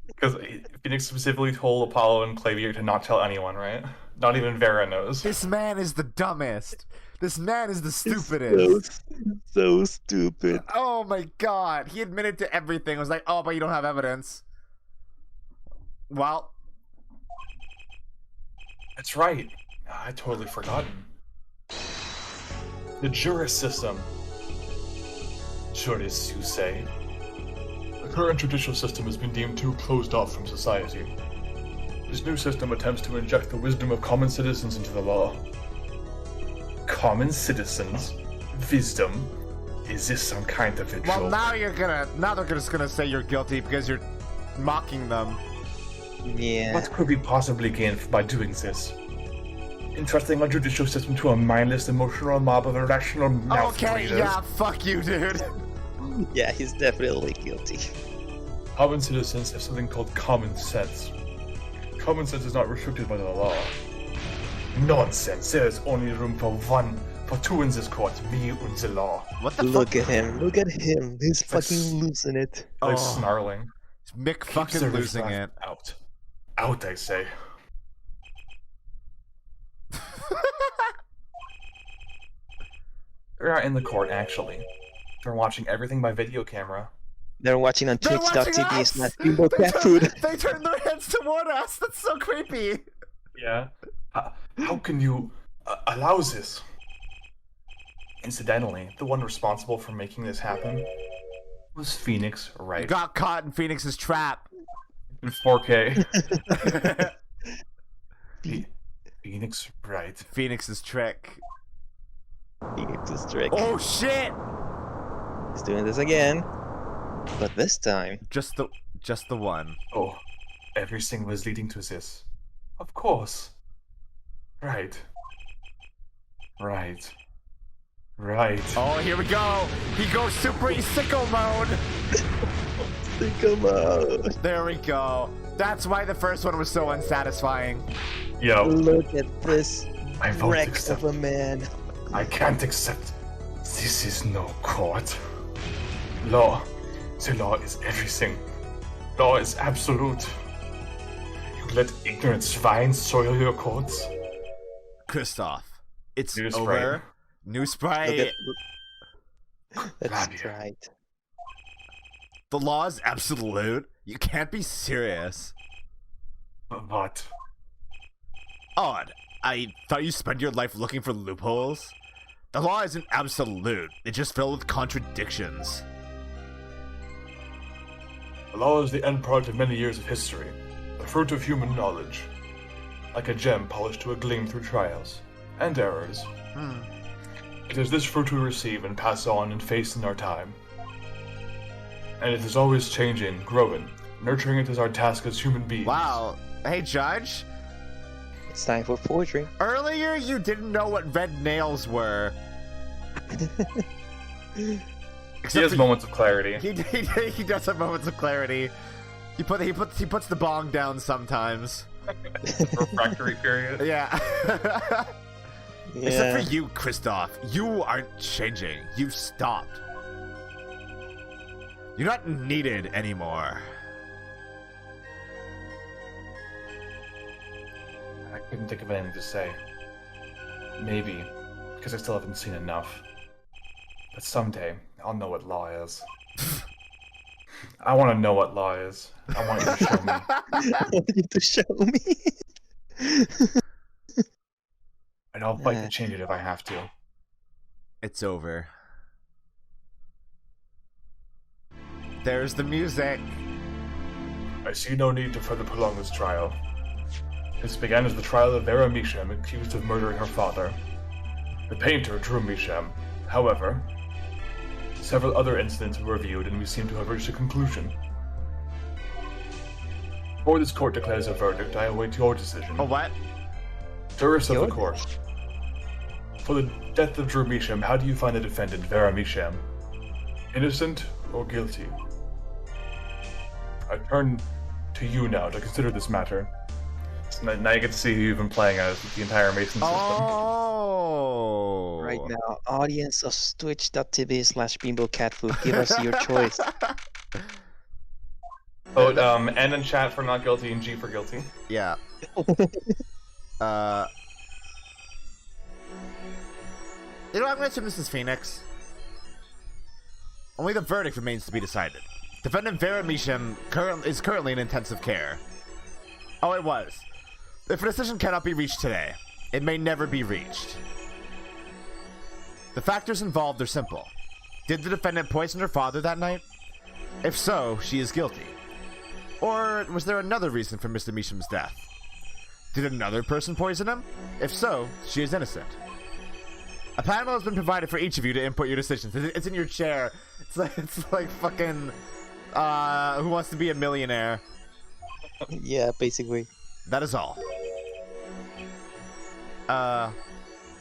Speaker 2: Because Phoenix specifically told Apollo and Clavier to not tell anyone, right? Not even Vera knows.
Speaker 1: This man is the dumbest. This man is the stupidest.
Speaker 3: So stupid.
Speaker 1: Oh my god. He admitted to everything. I was like, oh, but you don't have evidence. Well.
Speaker 2: That's right. I'd totally forgotten. The juris system. Juris, you say? The current judicial system has been deemed too closed off from society. This new system attempts to inject the wisdom of common citizens into the law. Common citizens? Wisdom? Is this some kind of a joke?
Speaker 1: Well, now they're just gonna say you're guilty because you're mocking them.
Speaker 3: Yeah.
Speaker 2: What could we possibly gain by doing this? Entrusting our judicial system to a mindless, emotional mob of irrational mouth
Speaker 1: Okay,
Speaker 2: breathers.
Speaker 1: yeah, fuck you, dude.
Speaker 3: Yeah, he's definitely guilty.
Speaker 2: Common citizens have something called common sense. Common sense is not restricted by the law. Nonsense! There is only room for two in this court, me and the law.
Speaker 1: What the
Speaker 3: Look
Speaker 1: fuck?
Speaker 3: at him. Look at him. He's
Speaker 2: That's-
Speaker 3: fucking losing it.
Speaker 2: Like
Speaker 1: Oh.
Speaker 2: snarling.
Speaker 1: Mick
Speaker 2: Keeps
Speaker 1: fucking
Speaker 2: the
Speaker 1: losing
Speaker 2: riffraff
Speaker 1: it.
Speaker 2: Out. Out, I say. They're not in the court, actually. They're watching everything by video camera.
Speaker 3: They're watching on
Speaker 1: They're watching
Speaker 3: Twitch.tv
Speaker 1: us!
Speaker 3: slash Bimbo
Speaker 1: They
Speaker 3: Cat
Speaker 1: turn-
Speaker 3: Food.
Speaker 1: They turn their heads toward us. That's so creepy.
Speaker 2: Yeah. How can you allow this? Incidentally, the one responsible for making this happen was Phoenix Wright.
Speaker 1: You got caught in Phoenix's trap.
Speaker 2: In 4K. Phoenix Wright.
Speaker 1: Phoenix's trick.
Speaker 3: Phoenix's trick.
Speaker 1: Oh shit!
Speaker 3: He's doing this again. But this time...
Speaker 1: Just the one.
Speaker 2: Oh, everything was leading to this. Of course. Right. Right. Right.
Speaker 1: Oh, here we go! He goes Super Sicko mode!
Speaker 3: Sicko mode.
Speaker 1: There we go. That's why the first one was so unsatisfying.
Speaker 2: Yo.
Speaker 3: Look at this
Speaker 2: I won't
Speaker 3: wreck
Speaker 2: accept.
Speaker 3: of a man.
Speaker 2: I can't accept. This is no court. Law. The law is everything. Law is absolute. You let ignorant swine soil your courts?
Speaker 1: Kristoff, it's
Speaker 2: New
Speaker 1: over.
Speaker 2: Sprite.
Speaker 1: New Sprite.
Speaker 3: That's
Speaker 2: Grab you.
Speaker 3: right.
Speaker 1: The law is absolute. You can't be serious.
Speaker 2: What?
Speaker 1: Odd. I thought you spent your life looking for loopholes. The law isn't absolute. It's just filled with contradictions.
Speaker 2: The law is the end product of many years of history, the fruit of human knowledge. Like a gem polished to a gleam through trials and errors. It is this fruit we receive and pass on and face in our time. And it is always changing, growing. Nurturing it is our task as human beings.
Speaker 1: Wow. Hey, Judge.
Speaker 3: It's time for poetry.
Speaker 1: Earlier, you didn't know what red nails were.
Speaker 2: He
Speaker 1: Except
Speaker 2: has
Speaker 1: for-
Speaker 2: moments of clarity.
Speaker 1: He does have moments of clarity. He puts the bong down sometimes.
Speaker 2: Refractory period.
Speaker 1: Yeah.
Speaker 3: Yeah.
Speaker 1: Except for you, Kristoff. You aren't changing. You've stopped. You're not needed anymore.
Speaker 2: I couldn't think of anything to say. Maybe, because I still haven't seen enough. But someday, I'll know what law is. I want to know what law is. I want you to show me.
Speaker 3: I want you to show me.
Speaker 2: And I'll fight to change it if I have to.
Speaker 1: It's over. There's the music.
Speaker 2: I see no need to further prolong this trial. This began as the trial of Vera Misham, accused of murdering her father. The painter Drew Misham. However, several other incidents were reviewed and we seem to have reached a conclusion. Before this court declares a verdict, I await your decision.
Speaker 1: Oh, what?
Speaker 2: Jurist of
Speaker 3: Your
Speaker 2: the court. For the death of Drew Misham, how do you find the defendant, Vera Misham? Innocent or guilty? I turn to you now to consider this matter. So now you get to see who you've been playing as with the entire Mason system.
Speaker 1: Oh.
Speaker 3: Right now, audience of twitch.tv/BimboCatFood, give us your choice.
Speaker 2: Vote N in chat for not guilty and G for guilty.
Speaker 1: Yeah. You know, I'm gonna assume this is Phoenix. Only the verdict remains to be decided. Defendant Vera Misham is currently in intensive care. Oh, it was. If a decision cannot be reached today, it may never be reached. The factors involved are simple. Did the defendant poison her father that night? If so, she is guilty. Or was there another reason for Mr. Misham's death? Did another person poison him? If so, she is innocent. A panel has been provided for each of you to input your decisions. It's in your chair. It's like fucking Who Wants to Be a Millionaire.
Speaker 3: Yeah, basically.
Speaker 1: That is all.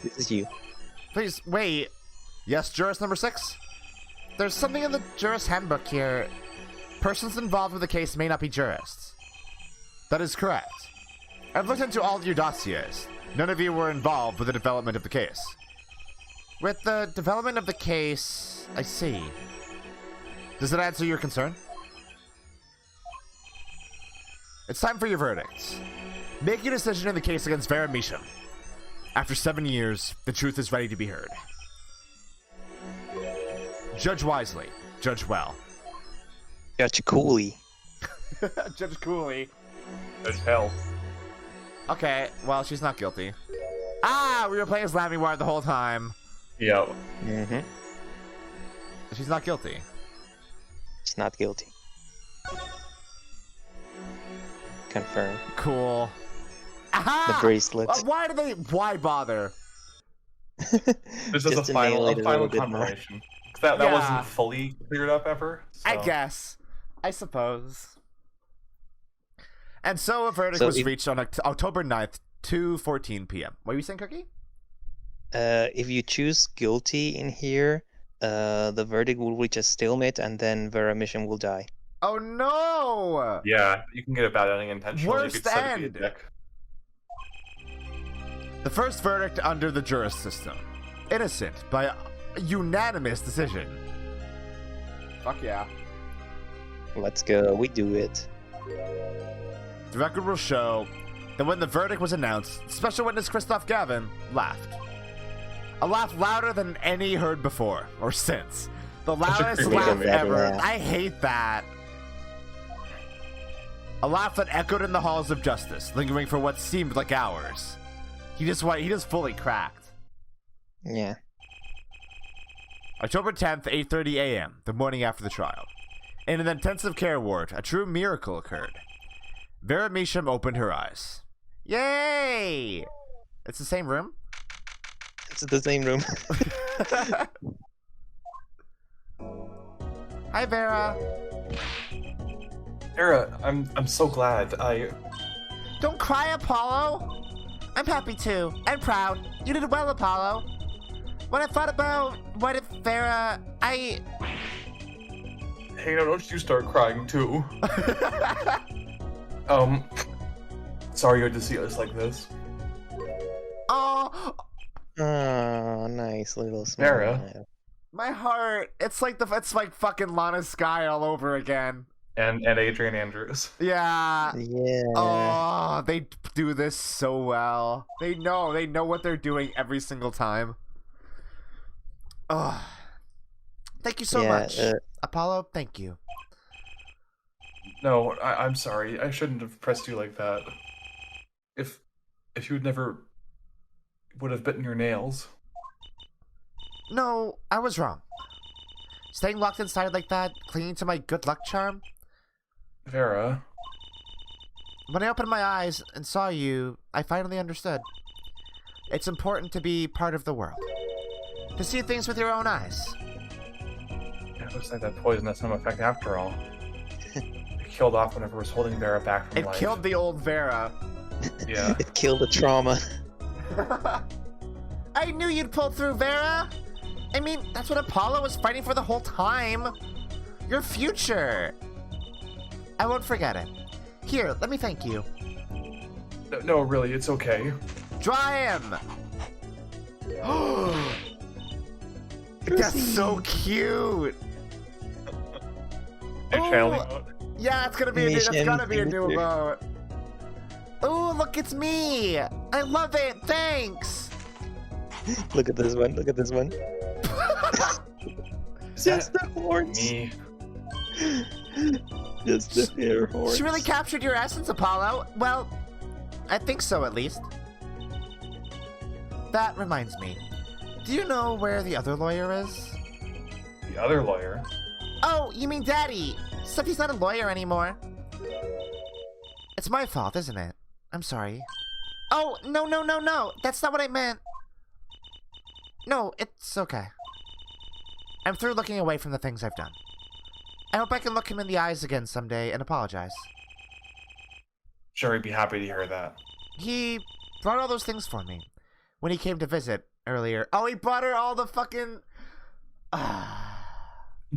Speaker 3: This is you.
Speaker 1: Please, wait. Yes, jurist number 6? There's something in the jurist handbook here. Persons involved with the case may not be jurists. That is correct. I've looked into all of your dossiers. None of you were involved with the development of the case. With the development of the case, I see. Does that answer your concern? It's time for your verdicts. Make your decision in the case against Vera Misham. After 7 years, the truth is ready to be heard. Judge wisely. Judge well.
Speaker 3: Judge Cooley.
Speaker 1: Judge Cooley.
Speaker 2: There's hell.
Speaker 1: Okay, well, she's not guilty. Ah, we were playing as Lammy Wire the whole time.
Speaker 2: Yeah.
Speaker 3: Mm-hmm.
Speaker 1: She's not guilty.
Speaker 3: It's not guilty. Confirm.
Speaker 1: Cool. Aha!
Speaker 3: The bracelet.
Speaker 1: Why bother?
Speaker 2: This is
Speaker 3: Just
Speaker 2: a
Speaker 3: to nail it a
Speaker 2: final
Speaker 3: little bit more.
Speaker 2: confirmation. That
Speaker 1: Yeah.
Speaker 2: wasn't fully cleared up ever.
Speaker 1: I
Speaker 2: so-
Speaker 1: guess. I suppose. And so a verdict
Speaker 3: So
Speaker 1: was
Speaker 3: if-
Speaker 1: reached on October 9th, 2:14 p.m. What were you saying, Cookie?
Speaker 3: If you choose guilty in here, the verdict will reach a stalemate, and then Vera Mission will die.
Speaker 1: Oh no!
Speaker 2: Yeah, you can get a bad ending intentionally.
Speaker 1: Worst
Speaker 2: if you decide to be a
Speaker 1: end.
Speaker 2: dick.
Speaker 1: The first verdict under the juris system. Innocent by unanimous decision. Fuck yeah.
Speaker 3: Let's go. We do it.
Speaker 1: The record will show that when the verdict was announced, special witness Christoph Gavin laughed. A laugh louder than any heard before or since. The loudest
Speaker 2: creepy
Speaker 1: laugh
Speaker 3: laugh.
Speaker 1: ever.
Speaker 3: Yeah.
Speaker 1: I hate that. A laugh that echoed in the halls of justice, lingering for what seemed like hours. He just fully cracked.
Speaker 3: Yeah.
Speaker 1: October 10th, 8:30 a.m., the morning after the trial. In an intensive care ward, a true miracle occurred. Vera Misham opened her eyes. Yay! It's the same room?
Speaker 3: It's the same room.
Speaker 1: Hi, Vera.
Speaker 2: Era, I'm so glad.
Speaker 1: Don't cry, Apollo. I'm happy too, and proud. You did well, Apollo. When I thought about what if Vera,
Speaker 2: Hey, no, don't you start crying too. Sorry you had to see us like this.
Speaker 1: Oh,
Speaker 3: Oh, nice little smile.
Speaker 2: Vera.
Speaker 1: my heart. It's like fucking Lana Sky all over again.
Speaker 2: And Adrian Andrews.
Speaker 1: Yeah.
Speaker 3: Yeah.
Speaker 1: Oh, they do this so well. They know what they're doing every single time. Oh, thank you so
Speaker 3: Yeah,
Speaker 1: much, Apollo. Thank you.
Speaker 2: No, I'm sorry. I shouldn't have pressed you like that. If you never would have bitten your nails.
Speaker 1: No, I was wrong. Staying locked inside like that, clinging to my good luck charm.
Speaker 2: Vera.
Speaker 1: When I opened my eyes and saw you, I finally understood. It's important to be part of the world. To see things with your own eyes.
Speaker 2: It looks like that poison has some effect after all. It killed off whenever it was holding Vera back from
Speaker 1: It
Speaker 2: life.
Speaker 1: killed the old Vera.
Speaker 2: Yeah.
Speaker 3: It killed the trauma.
Speaker 1: I knew you'd pull through, Vera. I mean, that's what Apollo was fighting for the whole time. Your future. I won't forget it. Here, let me thank you.
Speaker 2: No, really, it's okay.
Speaker 1: Dry him. That's so cute.
Speaker 2: New
Speaker 1: Oh.
Speaker 2: channeling mode.
Speaker 1: Yeah, it's gonna be that's
Speaker 3: Mission
Speaker 1: gotta be a new
Speaker 3: signature.
Speaker 1: emote. Oh, look, it's me. I love it. Thanks.
Speaker 3: Look at this one. Look at this one.
Speaker 2: Is
Speaker 3: Just
Speaker 2: that
Speaker 3: the horns.
Speaker 2: me?
Speaker 3: Just the hair horns.
Speaker 1: She really captured your essence, Apollo. Well, I think so, at least. That reminds me. Do you know where the other lawyer is?
Speaker 2: The other lawyer?
Speaker 1: Oh, you mean Daddy. Except he's not a lawyer anymore. It's my fault, isn't it? I'm sorry. Oh, no. That's not what I meant. No, it's okay. I'm through looking away from the things I've done. I hope I can look him in the eyes again someday and apologize.
Speaker 2: Sure, he'd be happy to hear that.
Speaker 1: He brought all those things for me when he came to visit earlier. Oh, he brought her all the fucking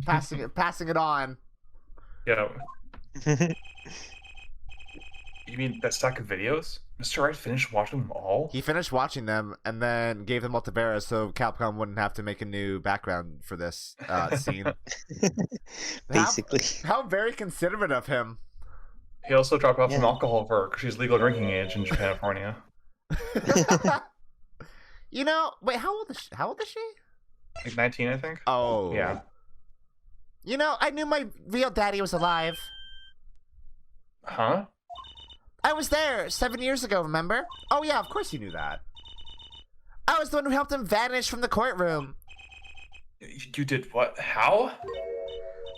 Speaker 1: passing it on.
Speaker 2: Yeah. You mean that stack of videos? Mr. Wright finished watching them all?
Speaker 1: He finished watching them and then gave them all to Vera so Capcom wouldn't have to make a new background for this scene.
Speaker 3: Basically.
Speaker 1: How very considerate of him.
Speaker 2: He also dropped off some
Speaker 3: Yeah.
Speaker 2: alcohol for her because she's legal drinking age in California.
Speaker 1: You know, wait, how old is she?
Speaker 2: Like 19, I think?
Speaker 1: Oh.
Speaker 2: Yeah.
Speaker 1: You know, I knew my real daddy was alive.
Speaker 2: Huh?
Speaker 1: I was there 7 years ago, remember? Oh yeah, of course you knew that. I was the one who helped him vanish from the courtroom.
Speaker 2: You did what? How?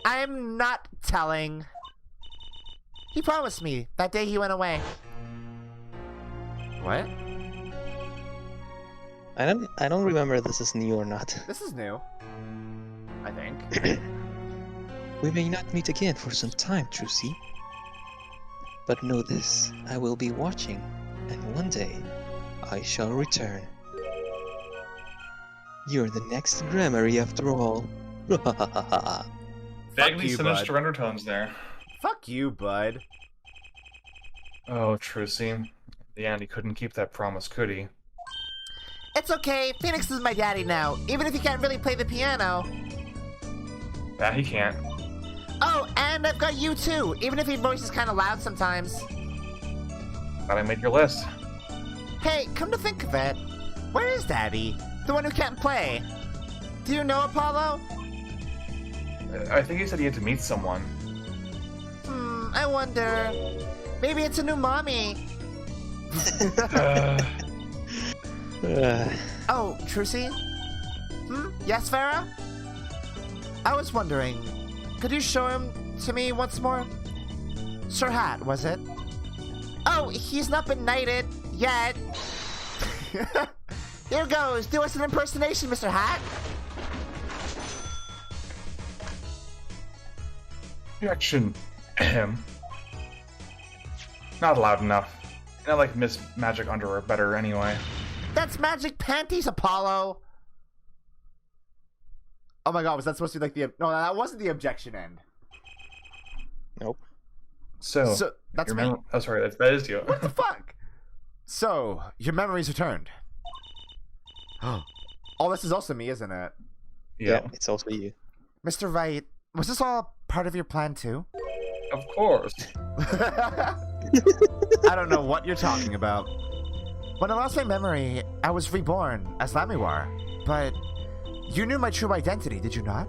Speaker 1: I'm not telling. He promised me that day he went away. What?
Speaker 3: I don't remember if this is new or not.
Speaker 1: This is new. I think.
Speaker 3: We may not meet again for some time, Trucy. But know this, I will be watching, and one day, I shall return. You're the next Grammary after all.
Speaker 2: Vaguely
Speaker 1: you,
Speaker 2: sinister
Speaker 1: bud.
Speaker 2: undertones there.
Speaker 1: Fuck you, bud.
Speaker 2: Oh, Trucy. In the end, he couldn't keep that promise, could he?
Speaker 1: It's okay. Phoenix is my daddy now, even if he can't really play the piano.
Speaker 2: That he can't.
Speaker 1: Oh, and I've got you too, even if your voice is kind of loud sometimes.
Speaker 2: Glad I made your list.
Speaker 1: Hey, come to think of it, where is Daddy? The one who can't play. Do you know Apollo?
Speaker 2: I think he said he had to meet someone.
Speaker 1: I wonder. Maybe it's a new mommy. Oh, Trucy? Yes, Farah? I was wondering, could you show him to me once more? Sir Hat, was it? Oh, he's not been knighted yet. Here goes. Do us an impersonation, Mr. Hat.
Speaker 2: Reaction. Him. Not loud enough. I like Miss Magic Underwear better anyway.
Speaker 1: That's magic panties, Apollo. Oh my god, was that supposed to be like the... No, that wasn't the objection end.
Speaker 3: Nope.
Speaker 2: So
Speaker 1: that's
Speaker 2: your
Speaker 1: me.
Speaker 2: Oh, sorry, that is you.
Speaker 1: What the fuck? So, your memory's returned. Oh, this is also me, isn't it?
Speaker 2: Yeah,
Speaker 3: it's also you.
Speaker 1: Mr. Wright, was this all part of your plan too?
Speaker 2: of course.
Speaker 1: I don't know what you're talking about. When I lost my memory, I was reborn as Lamiwar, but you knew my true identity, did you not?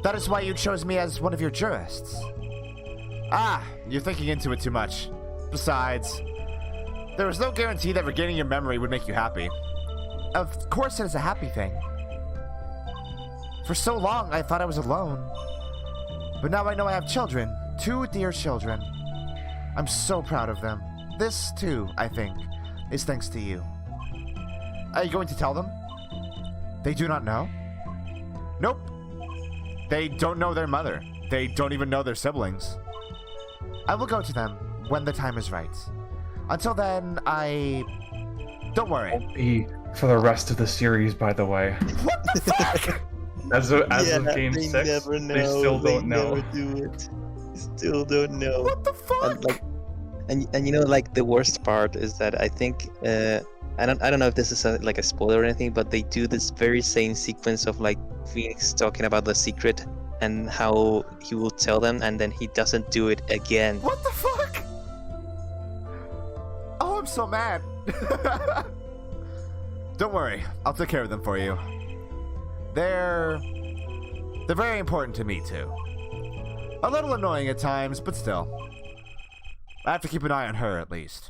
Speaker 1: That is why you chose me as one of your jurists. Ah, you're thinking into it too much. Besides, there was no guarantee that regaining your memory would make you happy. Of course it is a happy thing. For so long, I thought I was alone. But now I know I have children. 2 dear children. I'm so proud of them. This, too, I think, is thanks to you. Are you going to tell them? They do not know? Nope. They don't know their mother. They don't even know their siblings. I will go to them when the time is right. Until then, Don't worry.
Speaker 2: Won't be for the rest of the series, by the way.
Speaker 1: What the fuck?
Speaker 2: As of game 6, they still don't know.
Speaker 3: Never do it. Still don't know.
Speaker 1: What the fuck?
Speaker 3: And you know, like, the worst part is that I think I don't know if this is like a spoiler or anything, but they do this very same sequence of like Phoenix talking about the secret and how he will tell them, and then he doesn't do it again.
Speaker 1: What the fuck? Oh, I'm so mad. Don't worry, I'll take care of them for you. They're very important to me too. A little annoying at times, but still. I have to keep an eye on her at least.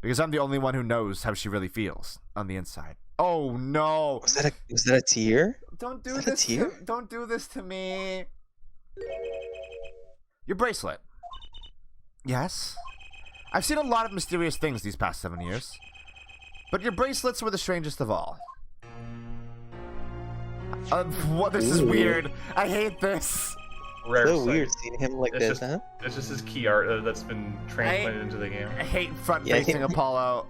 Speaker 1: Because I'm the only one who knows how she really feels on the inside. Oh no!
Speaker 3: Was that a tear?
Speaker 1: Don't do
Speaker 3: Was that a
Speaker 1: this.
Speaker 3: tear?
Speaker 1: Don't do this to me. Your bracelet. Yes. I've seen a lot of mysterious things these past 7 years, but your bracelets were the strangest of all. What? This is
Speaker 3: Ooh.
Speaker 1: weird. I hate this.
Speaker 2: Rare
Speaker 3: So
Speaker 2: sight.
Speaker 3: weird seeing him like
Speaker 2: It's
Speaker 3: this,
Speaker 2: just-
Speaker 3: huh?
Speaker 2: It's just his key art that's been translated into the game.
Speaker 1: I hate front-facing
Speaker 3: Yeah,
Speaker 1: Apollo.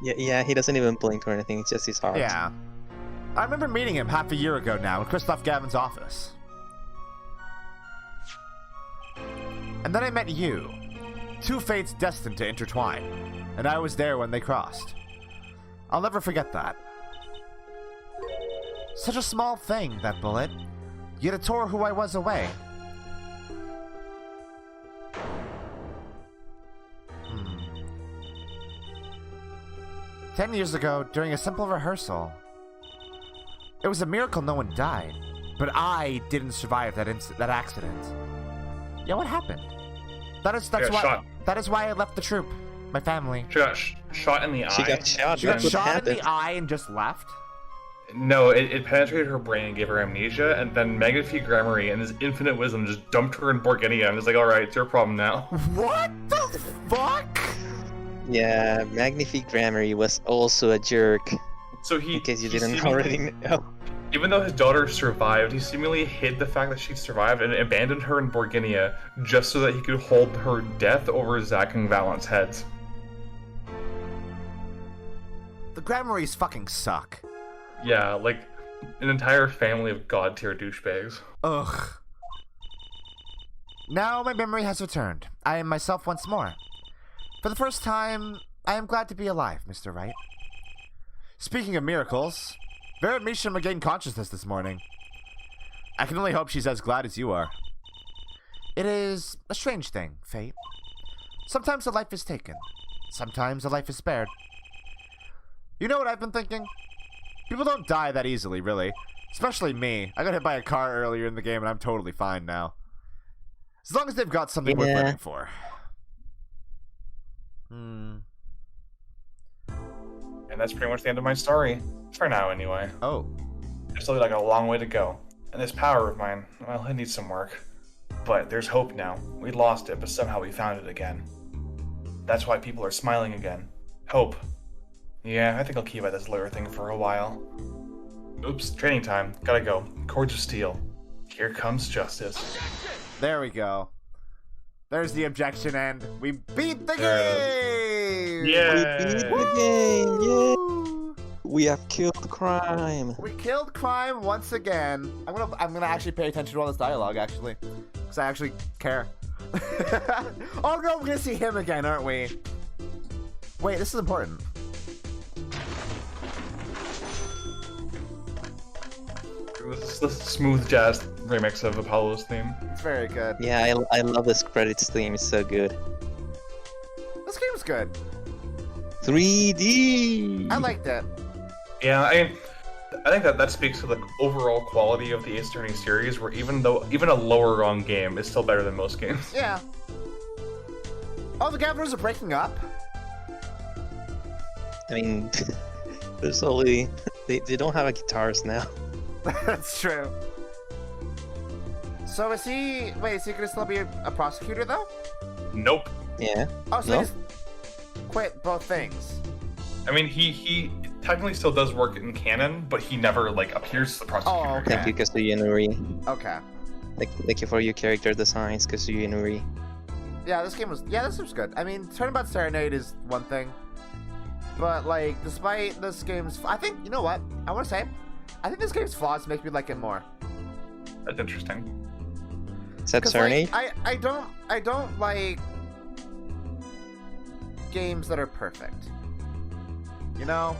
Speaker 3: Yeah, he doesn't even blink or anything. It's just his heart.
Speaker 1: Yeah. I remember meeting him half a year ago now in Christoph Gavin's office. And then I met you. 2 fates destined to intertwine. And I was there when they crossed. I'll never forget that. Such a small thing, that bullet. Yet it tore who I was away. 10 years ago, during a simple rehearsal, it was a miracle no one died, but I didn't survive that accident. Yeah, what happened? That is
Speaker 2: Got
Speaker 1: why
Speaker 2: shot.
Speaker 1: that is why I left the troupe. My family.
Speaker 2: She got shot in the eye.
Speaker 3: She got shot.
Speaker 1: She got
Speaker 3: That's what
Speaker 1: shot in
Speaker 3: happened.
Speaker 1: the eye and just left?
Speaker 2: No, it penetrated her brain and gave her amnesia, and then Magnifique Gramarye and his infinite wisdom just dumped her in Borginia and was like, alright, it's your problem now.
Speaker 1: What the fuck?
Speaker 3: Yeah, Magnifique Gramarye was also a jerk.
Speaker 2: So he,
Speaker 3: In case you
Speaker 2: he
Speaker 3: didn't
Speaker 2: seemingly-
Speaker 3: already know.
Speaker 2: Even though his daughter survived, he seemingly hid the fact that she survived and abandoned her in Borginia just so that he could hold her death over Zack and Valent's heads.
Speaker 1: The Gramaries fucking suck.
Speaker 2: Yeah, like an entire family of god tier douchebags.
Speaker 1: Ugh. Now my memory has returned. I am myself once more. For the first time, I am glad to be alive, Mr. Wright. Speaking of miracles, Vera Misham regained consciousness this morning. I can only hope she's as glad as you are. It is a strange thing, fate. Sometimes a life is taken. Sometimes a life is spared. You know what I've been thinking? People don't die that easily, really. Especially me. I got hit by a car earlier in the game and I'm totally fine now. As long as they've got something worth
Speaker 3: Yeah.
Speaker 1: living for.
Speaker 2: And that's pretty much the end of my story. For now, anyway.
Speaker 1: Oh.
Speaker 2: There's still like a long way to go. And this power of mine, well, it needs some work. But there's hope now. We lost it, but somehow we found it again. That's why people are smiling again. Hope. Yeah, I think I'll keep at this lawyer thing for a while. Oops, training time. Gotta go. Cords of steel. Here comes justice.
Speaker 1: There we go. There's the objection end. We beat the
Speaker 2: There
Speaker 1: game!
Speaker 2: Yeah.
Speaker 3: We beat the game! Yeah! We have killed crime!
Speaker 1: We killed crime once again. I'm gonna actually pay attention to all this dialogue, actually. Because I actually care. Oh no, we're gonna see him again, aren't we? Wait, this is important.
Speaker 2: This is the smooth jazz remix of Apollo's theme.
Speaker 1: It's very good.
Speaker 3: Yeah, I love this credits theme, it's so good.
Speaker 1: This game's good.
Speaker 3: 3D!
Speaker 1: I liked it.
Speaker 2: Yeah, I think that speaks to the overall quality of the Ace Attorney series, where even a lower rung game is still better than most games.
Speaker 1: Yeah. Oh, the Gatherers are breaking up?
Speaker 3: I mean, there's only... They don't have a guitarist now.
Speaker 1: That's true. So is he gonna still be a prosecutor, though?
Speaker 2: Nope.
Speaker 3: Yeah.
Speaker 1: Oh, so
Speaker 3: No?
Speaker 1: he just quit both things.
Speaker 2: I mean, he technically still does work in canon, but he never like appears as the prosecutor.
Speaker 1: Oh, okay.
Speaker 3: Thank you, Kazuya Inuri.
Speaker 1: Okay.
Speaker 3: Thank you for your character designs, Kazuya Inuri.
Speaker 1: Yeah, this was good. I mean, Turnabout Serenade is one thing. But, like, despite this game's... I think, you know what? I want to say, I think this game's flaws make me like it more.
Speaker 2: That's interesting.
Speaker 3: Is that
Speaker 1: 'Cause,
Speaker 3: Serenade?
Speaker 1: like, I don't like games that are perfect. You know?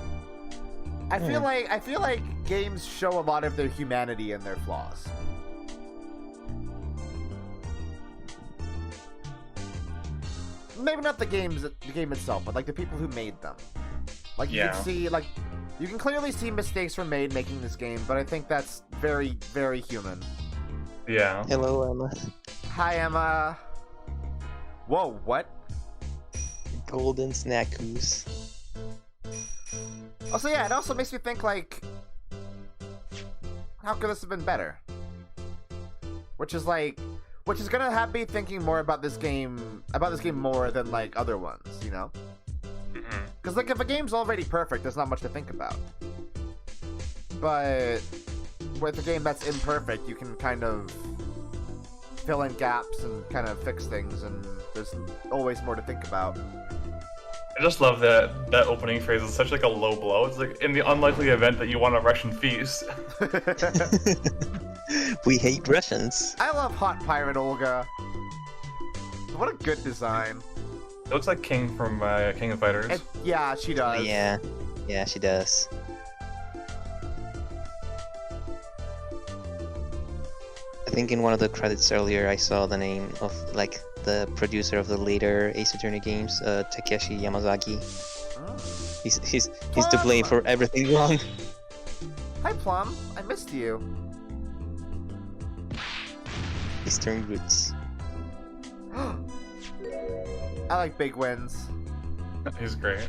Speaker 1: I feel like games show a lot of their humanity in their flaws. Maybe not the game itself, but like the people who made them. Like you
Speaker 2: Yeah.
Speaker 1: can see, like you can clearly see mistakes were made making this game, but I think that's very, very human.
Speaker 2: Yeah.
Speaker 3: Hello, Emma.
Speaker 1: Hi, Emma. Whoa, what?
Speaker 3: Golden Snackoos.
Speaker 1: Also, yeah, it also makes me think like, how could this have been better? Which is gonna have me thinking more about this game more than like other ones, you know?
Speaker 2: Mhm.
Speaker 1: Because like if a game's already perfect, there's not much to think about. But with a game that's imperfect, you can kind of fill in gaps and kind of fix things, and there's always more to think about.
Speaker 2: I just love that opening phrase. It's such like a low blow. It's like in the unlikely event that you want a Russian feast.
Speaker 3: We hate Russians.
Speaker 1: I love Hot Pirate Olga. What a good design.
Speaker 2: It looks like King from King of Fighters.
Speaker 1: Yeah, she does.
Speaker 3: Yeah, she does. I think in one of the credits earlier, I saw the name of like the producer of the later Ace Attorney games, Takeshi Yamazaki.
Speaker 1: Oh.
Speaker 3: He's to blame for everything wrong.
Speaker 1: Hi, Plum. I missed you.
Speaker 3: Eastern Roots.
Speaker 1: I like big wins.
Speaker 2: He's great.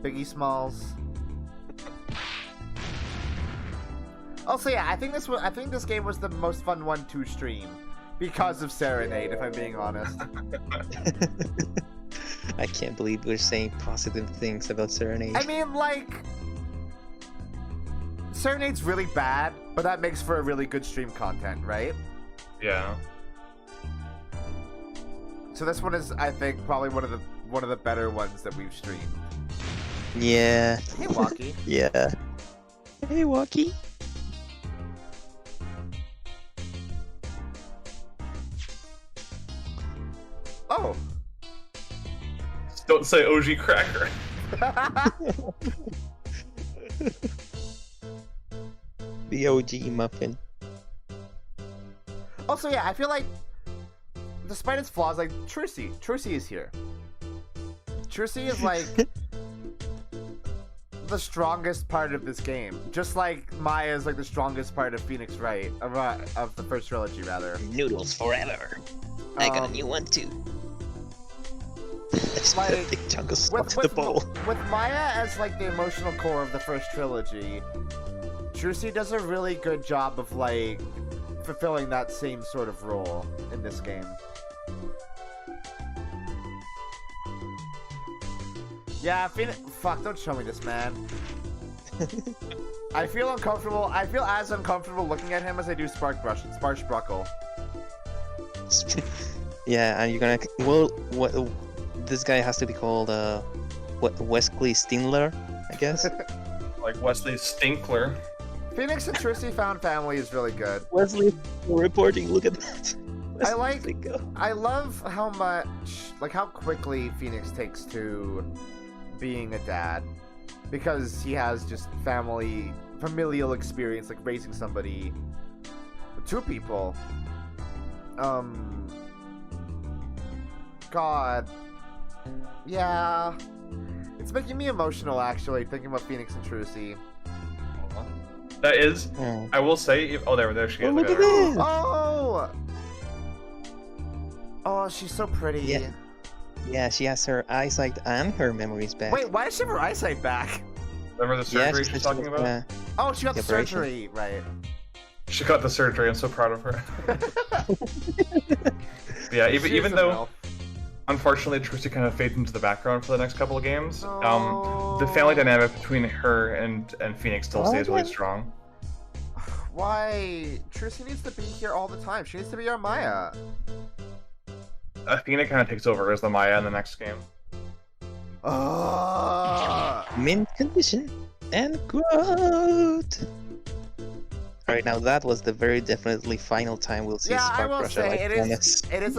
Speaker 1: Biggie Smalls. Also, yeah, I think this game was the most fun one to stream because of Serenade, if I'm being honest.
Speaker 3: I can't believe we're saying positive things about Serenade.
Speaker 1: I mean, like, Serenade's really bad, but that makes for a really good stream content, right?
Speaker 2: Yeah.
Speaker 1: So this one is, I think, probably one of the better ones that we've streamed.
Speaker 3: Yeah.
Speaker 1: Hey, Walkie.
Speaker 3: Yeah. Hey, Walkie.
Speaker 1: Oh.
Speaker 2: Don't say OG Cracker.
Speaker 3: The OG muffin.
Speaker 1: Also, yeah, I feel like, despite its flaws, like, Trucy is here. Trucy is, like, the strongest part of this game. Just like Maya is, like, the strongest part of Phoenix Wright, of the first trilogy, rather.
Speaker 3: Noodles forever. I got a new one, too. That's
Speaker 1: Like,
Speaker 3: a big chunk of stuff in the bowl.
Speaker 1: With Maya as, like, the emotional core of the first trilogy, Trucy does a really good job of, like, fulfilling that same sort of role in this game. Yeah, fuck, don't show me this, man. I feel uncomfortable. I feel as uncomfortable looking at him as I do Sparshbuckle.
Speaker 3: Yeah, and you're gonna... Well, this guy has to be called, Wesley Stingler, I guess?
Speaker 2: Like Wesley Stinkler.
Speaker 1: Phoenix and Trucy Found Family is really good.
Speaker 3: Wesley reporting, look at that.
Speaker 1: I love how much, like, how quickly Phoenix takes to being a dad, because he has just familial experience, like raising somebody, two people. God, yeah, it's making me emotional actually thinking about Phoenix and Trucy.
Speaker 2: That is, I will say. Oh, there she is.
Speaker 3: Look at that!
Speaker 1: Oh, she's so pretty.
Speaker 3: Yeah. Yeah, she has her eyesight and her memories back.
Speaker 1: Wait, why does she have her eyesight back?
Speaker 2: Remember the surgery she's talking about?
Speaker 1: Oh, she got the
Speaker 3: operation.
Speaker 1: surgery, right.
Speaker 2: She got the surgery. I'm so proud of her. Yeah, even though, unfortunately, Trucy kind of fades into the background for the next couple of games, the family dynamic between her and Phoenix still stays really strong.
Speaker 1: Why? Trucy needs to be here all the time. She needs to be our Maya.
Speaker 2: Athena kind of takes over as the Maya in the next game.
Speaker 3: Mint condition and growth. Alright, now that was the very definitely final time we'll see
Speaker 1: Yeah,
Speaker 3: Spark
Speaker 1: I will
Speaker 3: Rusher,
Speaker 1: say
Speaker 3: I promise.
Speaker 1: it is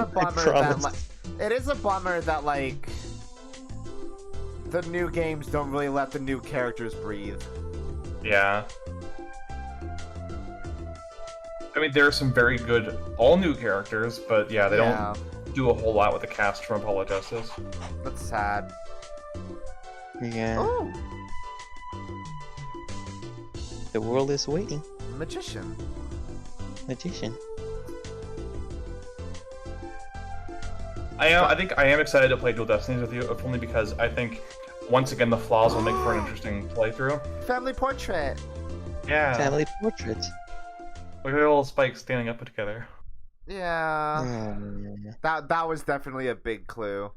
Speaker 1: a bummer that like the new games don't really let the new characters breathe.
Speaker 2: Yeah. I mean, there are some very good all-new characters, but yeah, they don't do a whole lot with the cast from Apollo Justice.
Speaker 1: That's sad.
Speaker 3: Yeah.
Speaker 1: Oh,
Speaker 3: The world is waiting.
Speaker 1: magician.
Speaker 3: Magician.
Speaker 2: I think I am excited to play Dual Destinies with you, if only because I think, once again, the flaws will make for an interesting playthrough.
Speaker 1: Family portrait.
Speaker 2: Yeah.
Speaker 3: Family portrait.
Speaker 2: Look at the little spikes standing up together.
Speaker 1: Yeah. That was definitely a big clue.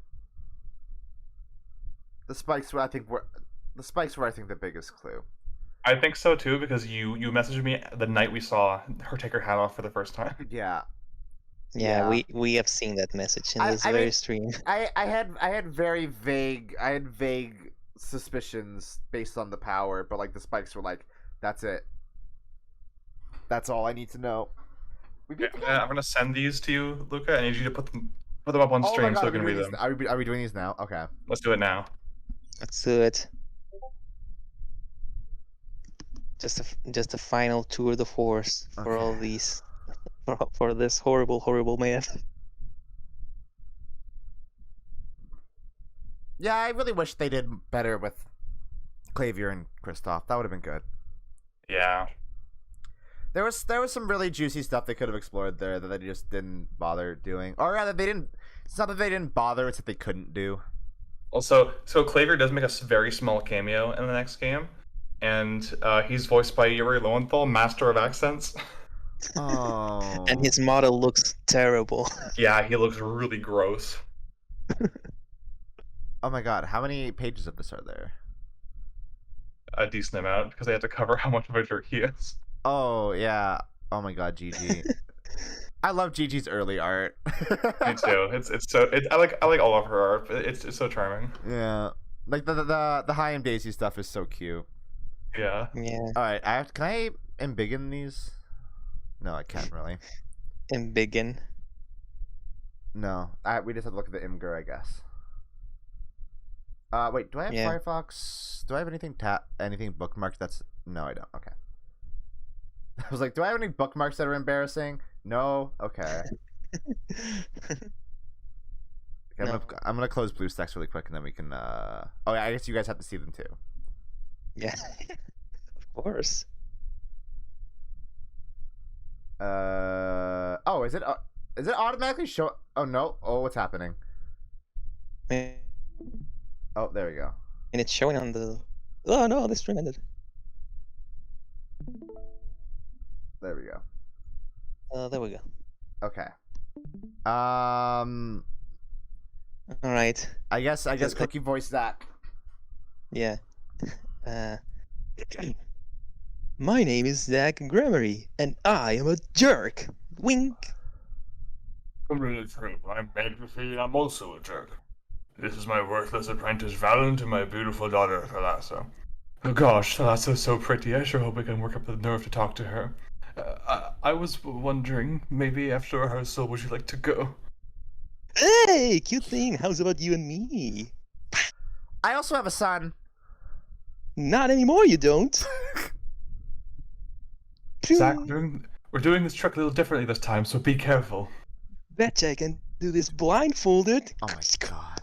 Speaker 1: The spikes were I think the biggest clue.
Speaker 2: I think so too, because you messaged me the night we saw her take her hat off for the first time.
Speaker 1: Yeah.
Speaker 3: Yeah, we have seen that message in this very stream.
Speaker 1: I had vague suspicions based on the power, but like the spikes were like, that's it. That's all I need to know.
Speaker 2: I'm gonna send these to you, Luca. I need you to put them up on stream so I can read them.
Speaker 1: Are we doing these now? Okay.
Speaker 2: Let's do it now.
Speaker 3: Let's do it. Just a final tour de force for all these, for this horrible man.
Speaker 1: Yeah, I really wish they did better with Clavier and Kristoff. That would have been good.
Speaker 2: Yeah.
Speaker 1: There was some really juicy stuff they could have explored there that they just didn't bother doing. Or rather, they didn't. It's not that they didn't bother; it's that they couldn't do.
Speaker 2: Also, so Claver does make a very small cameo in the next game, and he's voiced by Yuri Lowenthal, Master of Accents.
Speaker 1: Oh.
Speaker 3: And his model looks terrible.
Speaker 2: Yeah, he looks really gross.
Speaker 1: Oh my god, how many pages of this are there?
Speaker 2: A decent amount, because they have to cover how much of a jerk he is.
Speaker 1: Oh, yeah. Oh my god, GG. I love Gigi's early art.
Speaker 2: Me too. I like all of her art. But it's so charming.
Speaker 1: Yeah. Like the High and Daisy stuff is so cute.
Speaker 2: Yeah.
Speaker 3: Yeah.
Speaker 1: Alright, can I embiggen these? No, I can't really.
Speaker 3: Embiggen.
Speaker 1: No. We just have to look at the Imgur, I guess. Wait, do I have Firefox? Do I have anything bookmarked that's... No, I don't. Okay. I was like, do I have any bookmarks that are embarrassing? No? Okay.
Speaker 3: No.
Speaker 1: I'm gonna close BlueStacks really quick and then we can oh yeah, I guess you guys have to see them too.
Speaker 3: Yeah. Of course.
Speaker 1: Oh, is it automatically show? Oh no. Oh, what's happening?
Speaker 3: And
Speaker 1: Oh, there we go.
Speaker 3: it's showing on the... Oh no, this stream ended.
Speaker 1: There we go.
Speaker 3: There we go.
Speaker 1: Okay.
Speaker 3: Alright.
Speaker 1: I guess Cookie voice Zach.
Speaker 3: Yeah. My name is Zach Grammary, and I am a jerk. Wink.
Speaker 2: Really true. I'm mad to see I'm also a jerk. This is my worthless apprentice Valent and my beautiful daughter Thalassa. Oh gosh, Thalassa's so pretty. I sure hope I can work up the nerve to talk to her. I was wondering, maybe after rehearsal, would you like to go?
Speaker 3: Hey, cute thing. How's about you and me?
Speaker 1: I also have a son.
Speaker 3: Not anymore, you don't.
Speaker 2: Zach, we're doing this trick a little differently this time, so be careful.
Speaker 3: Betcha I can do this blindfolded.
Speaker 1: Oh my god.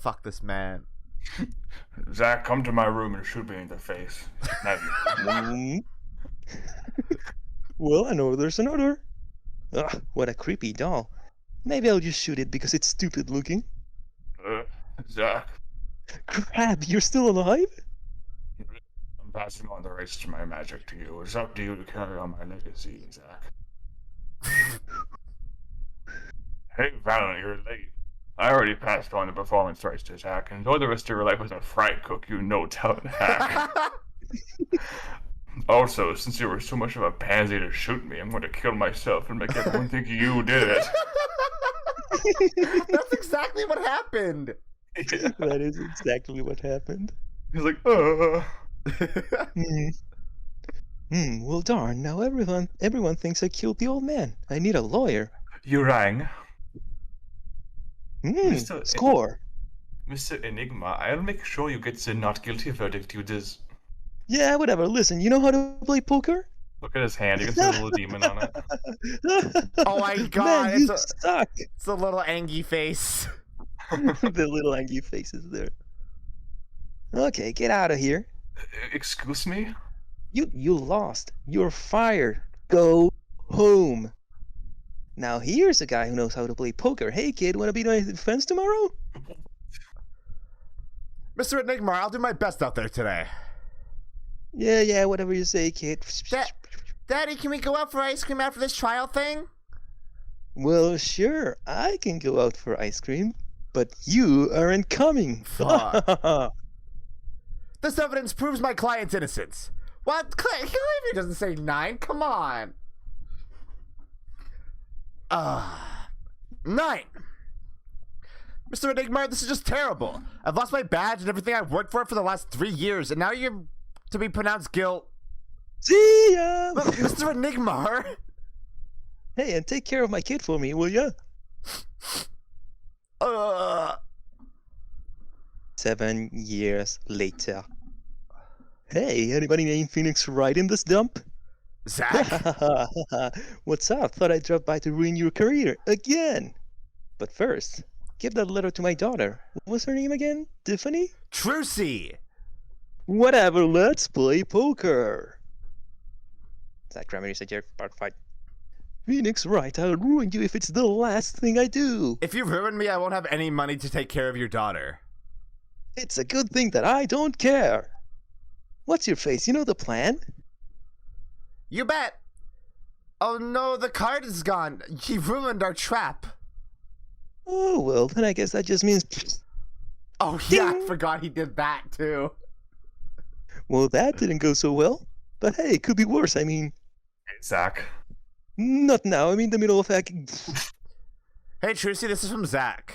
Speaker 1: Fuck this man.
Speaker 2: Zach, come to my room and shoot me in the face.
Speaker 3: Mm. Well, I know there's an order. Ugh, what a creepy doll. Maybe I'll just shoot it because it's stupid looking.
Speaker 2: Zach,
Speaker 3: Crap, you're still alive?
Speaker 2: I'm passing on the rights to my magic to you. It's up to you to carry on my legacy, Zach. Hey, Valent, you're late. I already passed on the performance rights to Zach. Enjoy the rest of your life as a fry cook, you no-talent hack. Also, since you were so much of a pansy to shoot me, I'm going to kill myself and make everyone think you did it.
Speaker 1: That's exactly what happened.
Speaker 2: Yeah.
Speaker 3: That is exactly what happened.
Speaker 2: He's like,
Speaker 3: Well, darn. Now everyone thinks I killed the old man. I need a lawyer.
Speaker 2: You rang.
Speaker 3: Score.
Speaker 2: Mr. Enigma, I'll make sure you get the not guilty verdict you des...
Speaker 3: Yeah, whatever. Listen, you know how to play poker?
Speaker 2: Look at his hand, you can see a little demon on it.
Speaker 1: Oh my god,
Speaker 3: Man, you suck.
Speaker 1: It's a little angry face.
Speaker 3: The little angry faces there. Okay, get out of here.
Speaker 2: Excuse me?
Speaker 3: You lost. You're fired. Go home. Now here's a guy who knows how to play poker. Hey kid, wanna be my defense tomorrow?
Speaker 1: Mr. Enigma, I'll do my best out there today.
Speaker 3: Yeah, whatever you say, kid.
Speaker 1: Daddy, can we go out for ice cream after this trial thing?
Speaker 3: Well, sure, I can go out for ice cream, but you aren't coming.
Speaker 1: Fuck. This evidence proves my client's innocence. What? Claver doesn't say 9. Come on. 9. Mr. Enigma, this is just terrible. I've lost my badge and everything I've worked for the last 3 years, and now you're to be pronounced guilt.
Speaker 3: See ya!
Speaker 1: But Mr. Enigma!
Speaker 3: Hey, and take care of my kid for me, will ya? 7 years later. Hey, anybody named Phoenix Wright in this dump?
Speaker 1: Zach?
Speaker 3: What's up? Thought I'd drop by to ruin your career again. But first, give that letter to my daughter. What was her name again? Tiffany?
Speaker 1: Trucy!
Speaker 3: Whatever, let's play poker. Zach Grammar is a jerk, part 5. Phoenix Wright, I'll ruin you if it's the last thing I do.
Speaker 1: If you ruin me, I won't have any money to take care of your daughter.
Speaker 3: It's a good thing that I don't care. What's your face? You know the plan?
Speaker 1: You bet. Oh no, the card is gone. He ruined our trap.
Speaker 3: Oh, well, then I guess that just means...
Speaker 1: Oh yeah, I
Speaker 3: Ding.
Speaker 1: forgot he did that too.
Speaker 3: Well, that didn't go so well. But hey, it could be worse. I mean,
Speaker 2: Hey, Zach.
Speaker 3: not now. I'm in the middle of
Speaker 1: Hey Trucy, this is from Zach.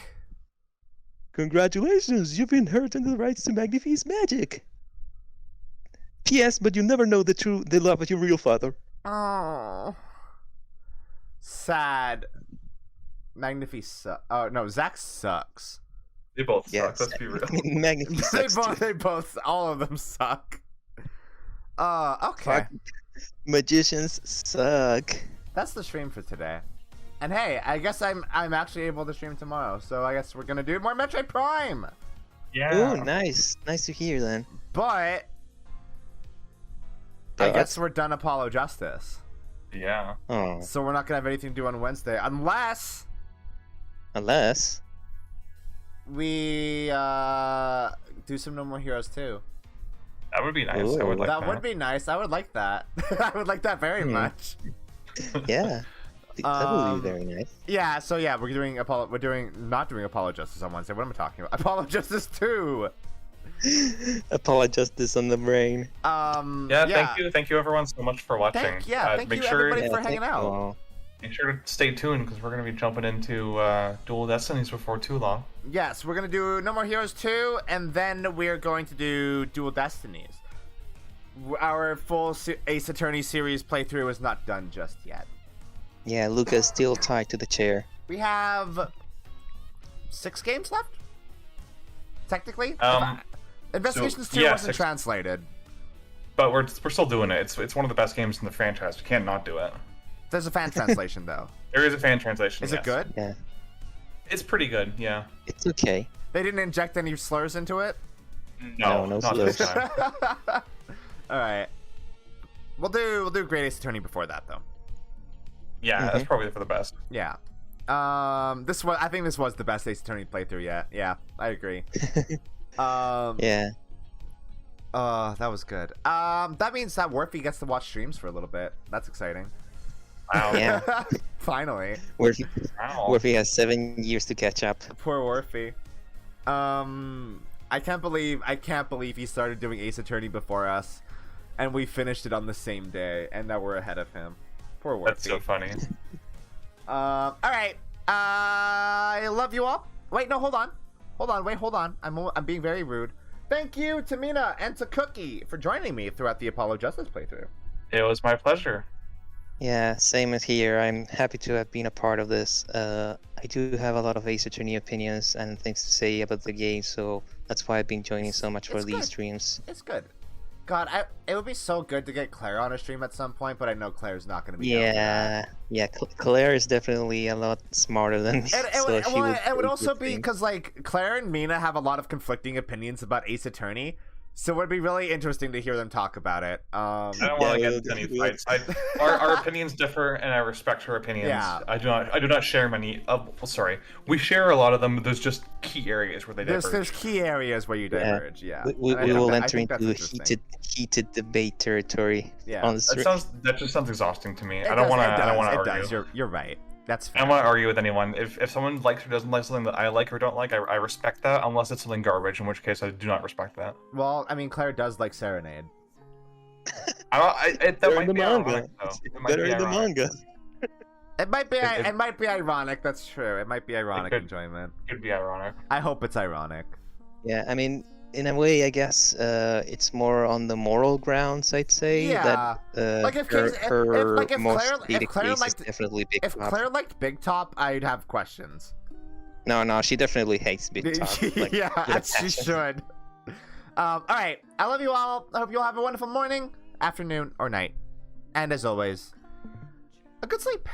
Speaker 3: Congratulations, you've inherited the rights to Magnifi's magic. P.S. But you never know the love of your real father.
Speaker 1: Oh. Sad. Magnifi oh no, Zach sucks.
Speaker 2: They both suck,
Speaker 3: Yes.
Speaker 2: let's be real.
Speaker 3: Magnifi sucks too.
Speaker 1: They both, all of them suck. Okay.
Speaker 3: Fuck. Magicians suck.
Speaker 1: That's the stream for today. And hey, I guess I'm actually able to stream tomorrow, so I guess we're gonna do more Metroid Prime.
Speaker 2: Yeah.
Speaker 3: Oh, nice. Nice to hear then.
Speaker 1: But I guess we're done Apollo Justice.
Speaker 2: Yeah.
Speaker 3: Oh,
Speaker 1: So we're not gonna have anything to do on Wednesday unless
Speaker 3: unless...
Speaker 1: we do some No More Heroes 2.
Speaker 2: That would be nice. I
Speaker 3: Ooh.
Speaker 2: would like that.
Speaker 1: That would be nice. I would like that. I would like that very much.
Speaker 3: Yeah. That would be very nice.
Speaker 1: Yeah, so yeah, we're doing not doing Apollo Justice on Wednesday. What am I talking about? Apollo Justice 2.
Speaker 3: Apologize this on the brain.
Speaker 2: Yeah, thank you everyone so much for watching.
Speaker 1: Thank you
Speaker 2: Make sure
Speaker 1: everybody for hanging out.
Speaker 3: all.
Speaker 2: make sure to stay tuned because we're gonna be jumping into Dual Destinies before too long.
Speaker 1: Yes, we're gonna do No More Heroes 2, and then we're going to do Dual Destinies. Our full Ace Attorney series playthrough is not done just yet.
Speaker 3: Yeah, Luka's still tied to the chair.
Speaker 1: We have 6 games left, technically. Investigations 2 wasn't
Speaker 2: 6.
Speaker 1: translated.
Speaker 2: But we're still doing it. It's one of the best games in the franchise. We can't not do it.
Speaker 1: There's a fan translation though.
Speaker 2: There is a fan translation.
Speaker 1: Is it good?
Speaker 3: Yeah,
Speaker 2: It's pretty good. Yeah.
Speaker 3: it's okay.
Speaker 1: They didn't inject any slurs into it.
Speaker 3: No
Speaker 2: not this
Speaker 3: slurs.
Speaker 2: time.
Speaker 1: All right. We'll do Great Ace Attorney before that though.
Speaker 2: Yeah, that's probably for the best.
Speaker 1: Yeah. I think this was the best Ace Attorney playthrough yet. Yeah, I agree.
Speaker 3: Yeah.
Speaker 1: That was good. That means that Warfy gets to watch streams for a little bit. That's exciting.
Speaker 2: Wow.
Speaker 3: Yeah.
Speaker 1: Finally.
Speaker 2: Wow.
Speaker 3: Warfy has 7 years to catch up.
Speaker 1: Poor Warfy. I can't believe he started doing Ace Attorney before us, and we finished it on the same day, and now we're ahead of him. Poor Warfy.
Speaker 2: That's so funny.
Speaker 1: All right. I love you all. Wait, no, hold on. I'm being very rude. Thank you to Mina and to Cookie for joining me throughout the Apollo Justice playthrough.
Speaker 2: It was my pleasure.
Speaker 3: Yeah, same as here. I'm happy to have been a part of this. I do have a lot of Ace Attorney opinions and things to say about the game, so that's why I've been joining so much for
Speaker 1: It's
Speaker 3: these
Speaker 1: good.
Speaker 3: streams.
Speaker 1: It's good. God, it would be so good to get Claire on a stream at some point, but I know Claire's not going to be down for that.
Speaker 3: Yeah, Claire is definitely a lot smarter than me.
Speaker 1: It would also be because like Claire and Mina have a lot of conflicting opinions about Ace Attorney, so it would be really interesting to hear them talk about it.
Speaker 2: I don't want to get into any fights. Our opinions differ, and I respect her opinions.
Speaker 1: Yeah.
Speaker 2: I do not share many. Sorry, we share a lot of them. But there's just key areas where they diverge.
Speaker 1: There's key areas where you diverge. Yeah,
Speaker 3: We
Speaker 1: And I think
Speaker 3: will
Speaker 1: that- I
Speaker 3: enter
Speaker 1: think that's
Speaker 3: into
Speaker 1: interesting.
Speaker 3: heated debate territory
Speaker 1: Yeah.
Speaker 3: on the stream.
Speaker 2: That just sounds exhausting to me.
Speaker 1: It
Speaker 2: I don't
Speaker 1: does,
Speaker 2: want to.
Speaker 1: it
Speaker 2: I don't want to
Speaker 1: does,
Speaker 2: argue.
Speaker 1: It does. You're right. That's
Speaker 2: I
Speaker 1: fair.
Speaker 2: don't want to argue with anyone. If someone likes or doesn't like something that I like or don't like, I respect that. Unless it's something garbage, in which case I do not respect that.
Speaker 1: Well, I mean, Claire does like Serenade.
Speaker 2: That
Speaker 3: Better
Speaker 2: might
Speaker 3: in the
Speaker 2: be
Speaker 3: manga.
Speaker 2: ironic, though.
Speaker 3: It's
Speaker 2: It might
Speaker 3: better
Speaker 2: be
Speaker 3: in the
Speaker 2: ironic.
Speaker 3: manga.
Speaker 1: It might be.
Speaker 2: It-
Speaker 1: It might be ironic. That's true. It might be ironic
Speaker 2: could-
Speaker 1: enjoyment.
Speaker 2: Could be ironic.
Speaker 1: I hope it's ironic.
Speaker 3: Yeah, I mean, in a way, I guess it's more on the moral grounds, I'd say.
Speaker 1: Yeah.
Speaker 3: That
Speaker 1: Like if
Speaker 3: her,
Speaker 1: Case- if-
Speaker 3: her
Speaker 1: like if
Speaker 3: most
Speaker 1: Claire- if
Speaker 3: hated
Speaker 1: Claire
Speaker 3: case
Speaker 1: liked-
Speaker 3: is definitely Big
Speaker 1: If
Speaker 3: Top.
Speaker 1: Claire liked Big Top, I'd have questions.
Speaker 3: No, she definitely hates Big Top. Like,
Speaker 1: Yeah,
Speaker 3: with a
Speaker 1: as she
Speaker 3: passion.
Speaker 1: should. All right. I love you all. I hope you all have a wonderful morning, afternoon, or night. And as always, a good sleep.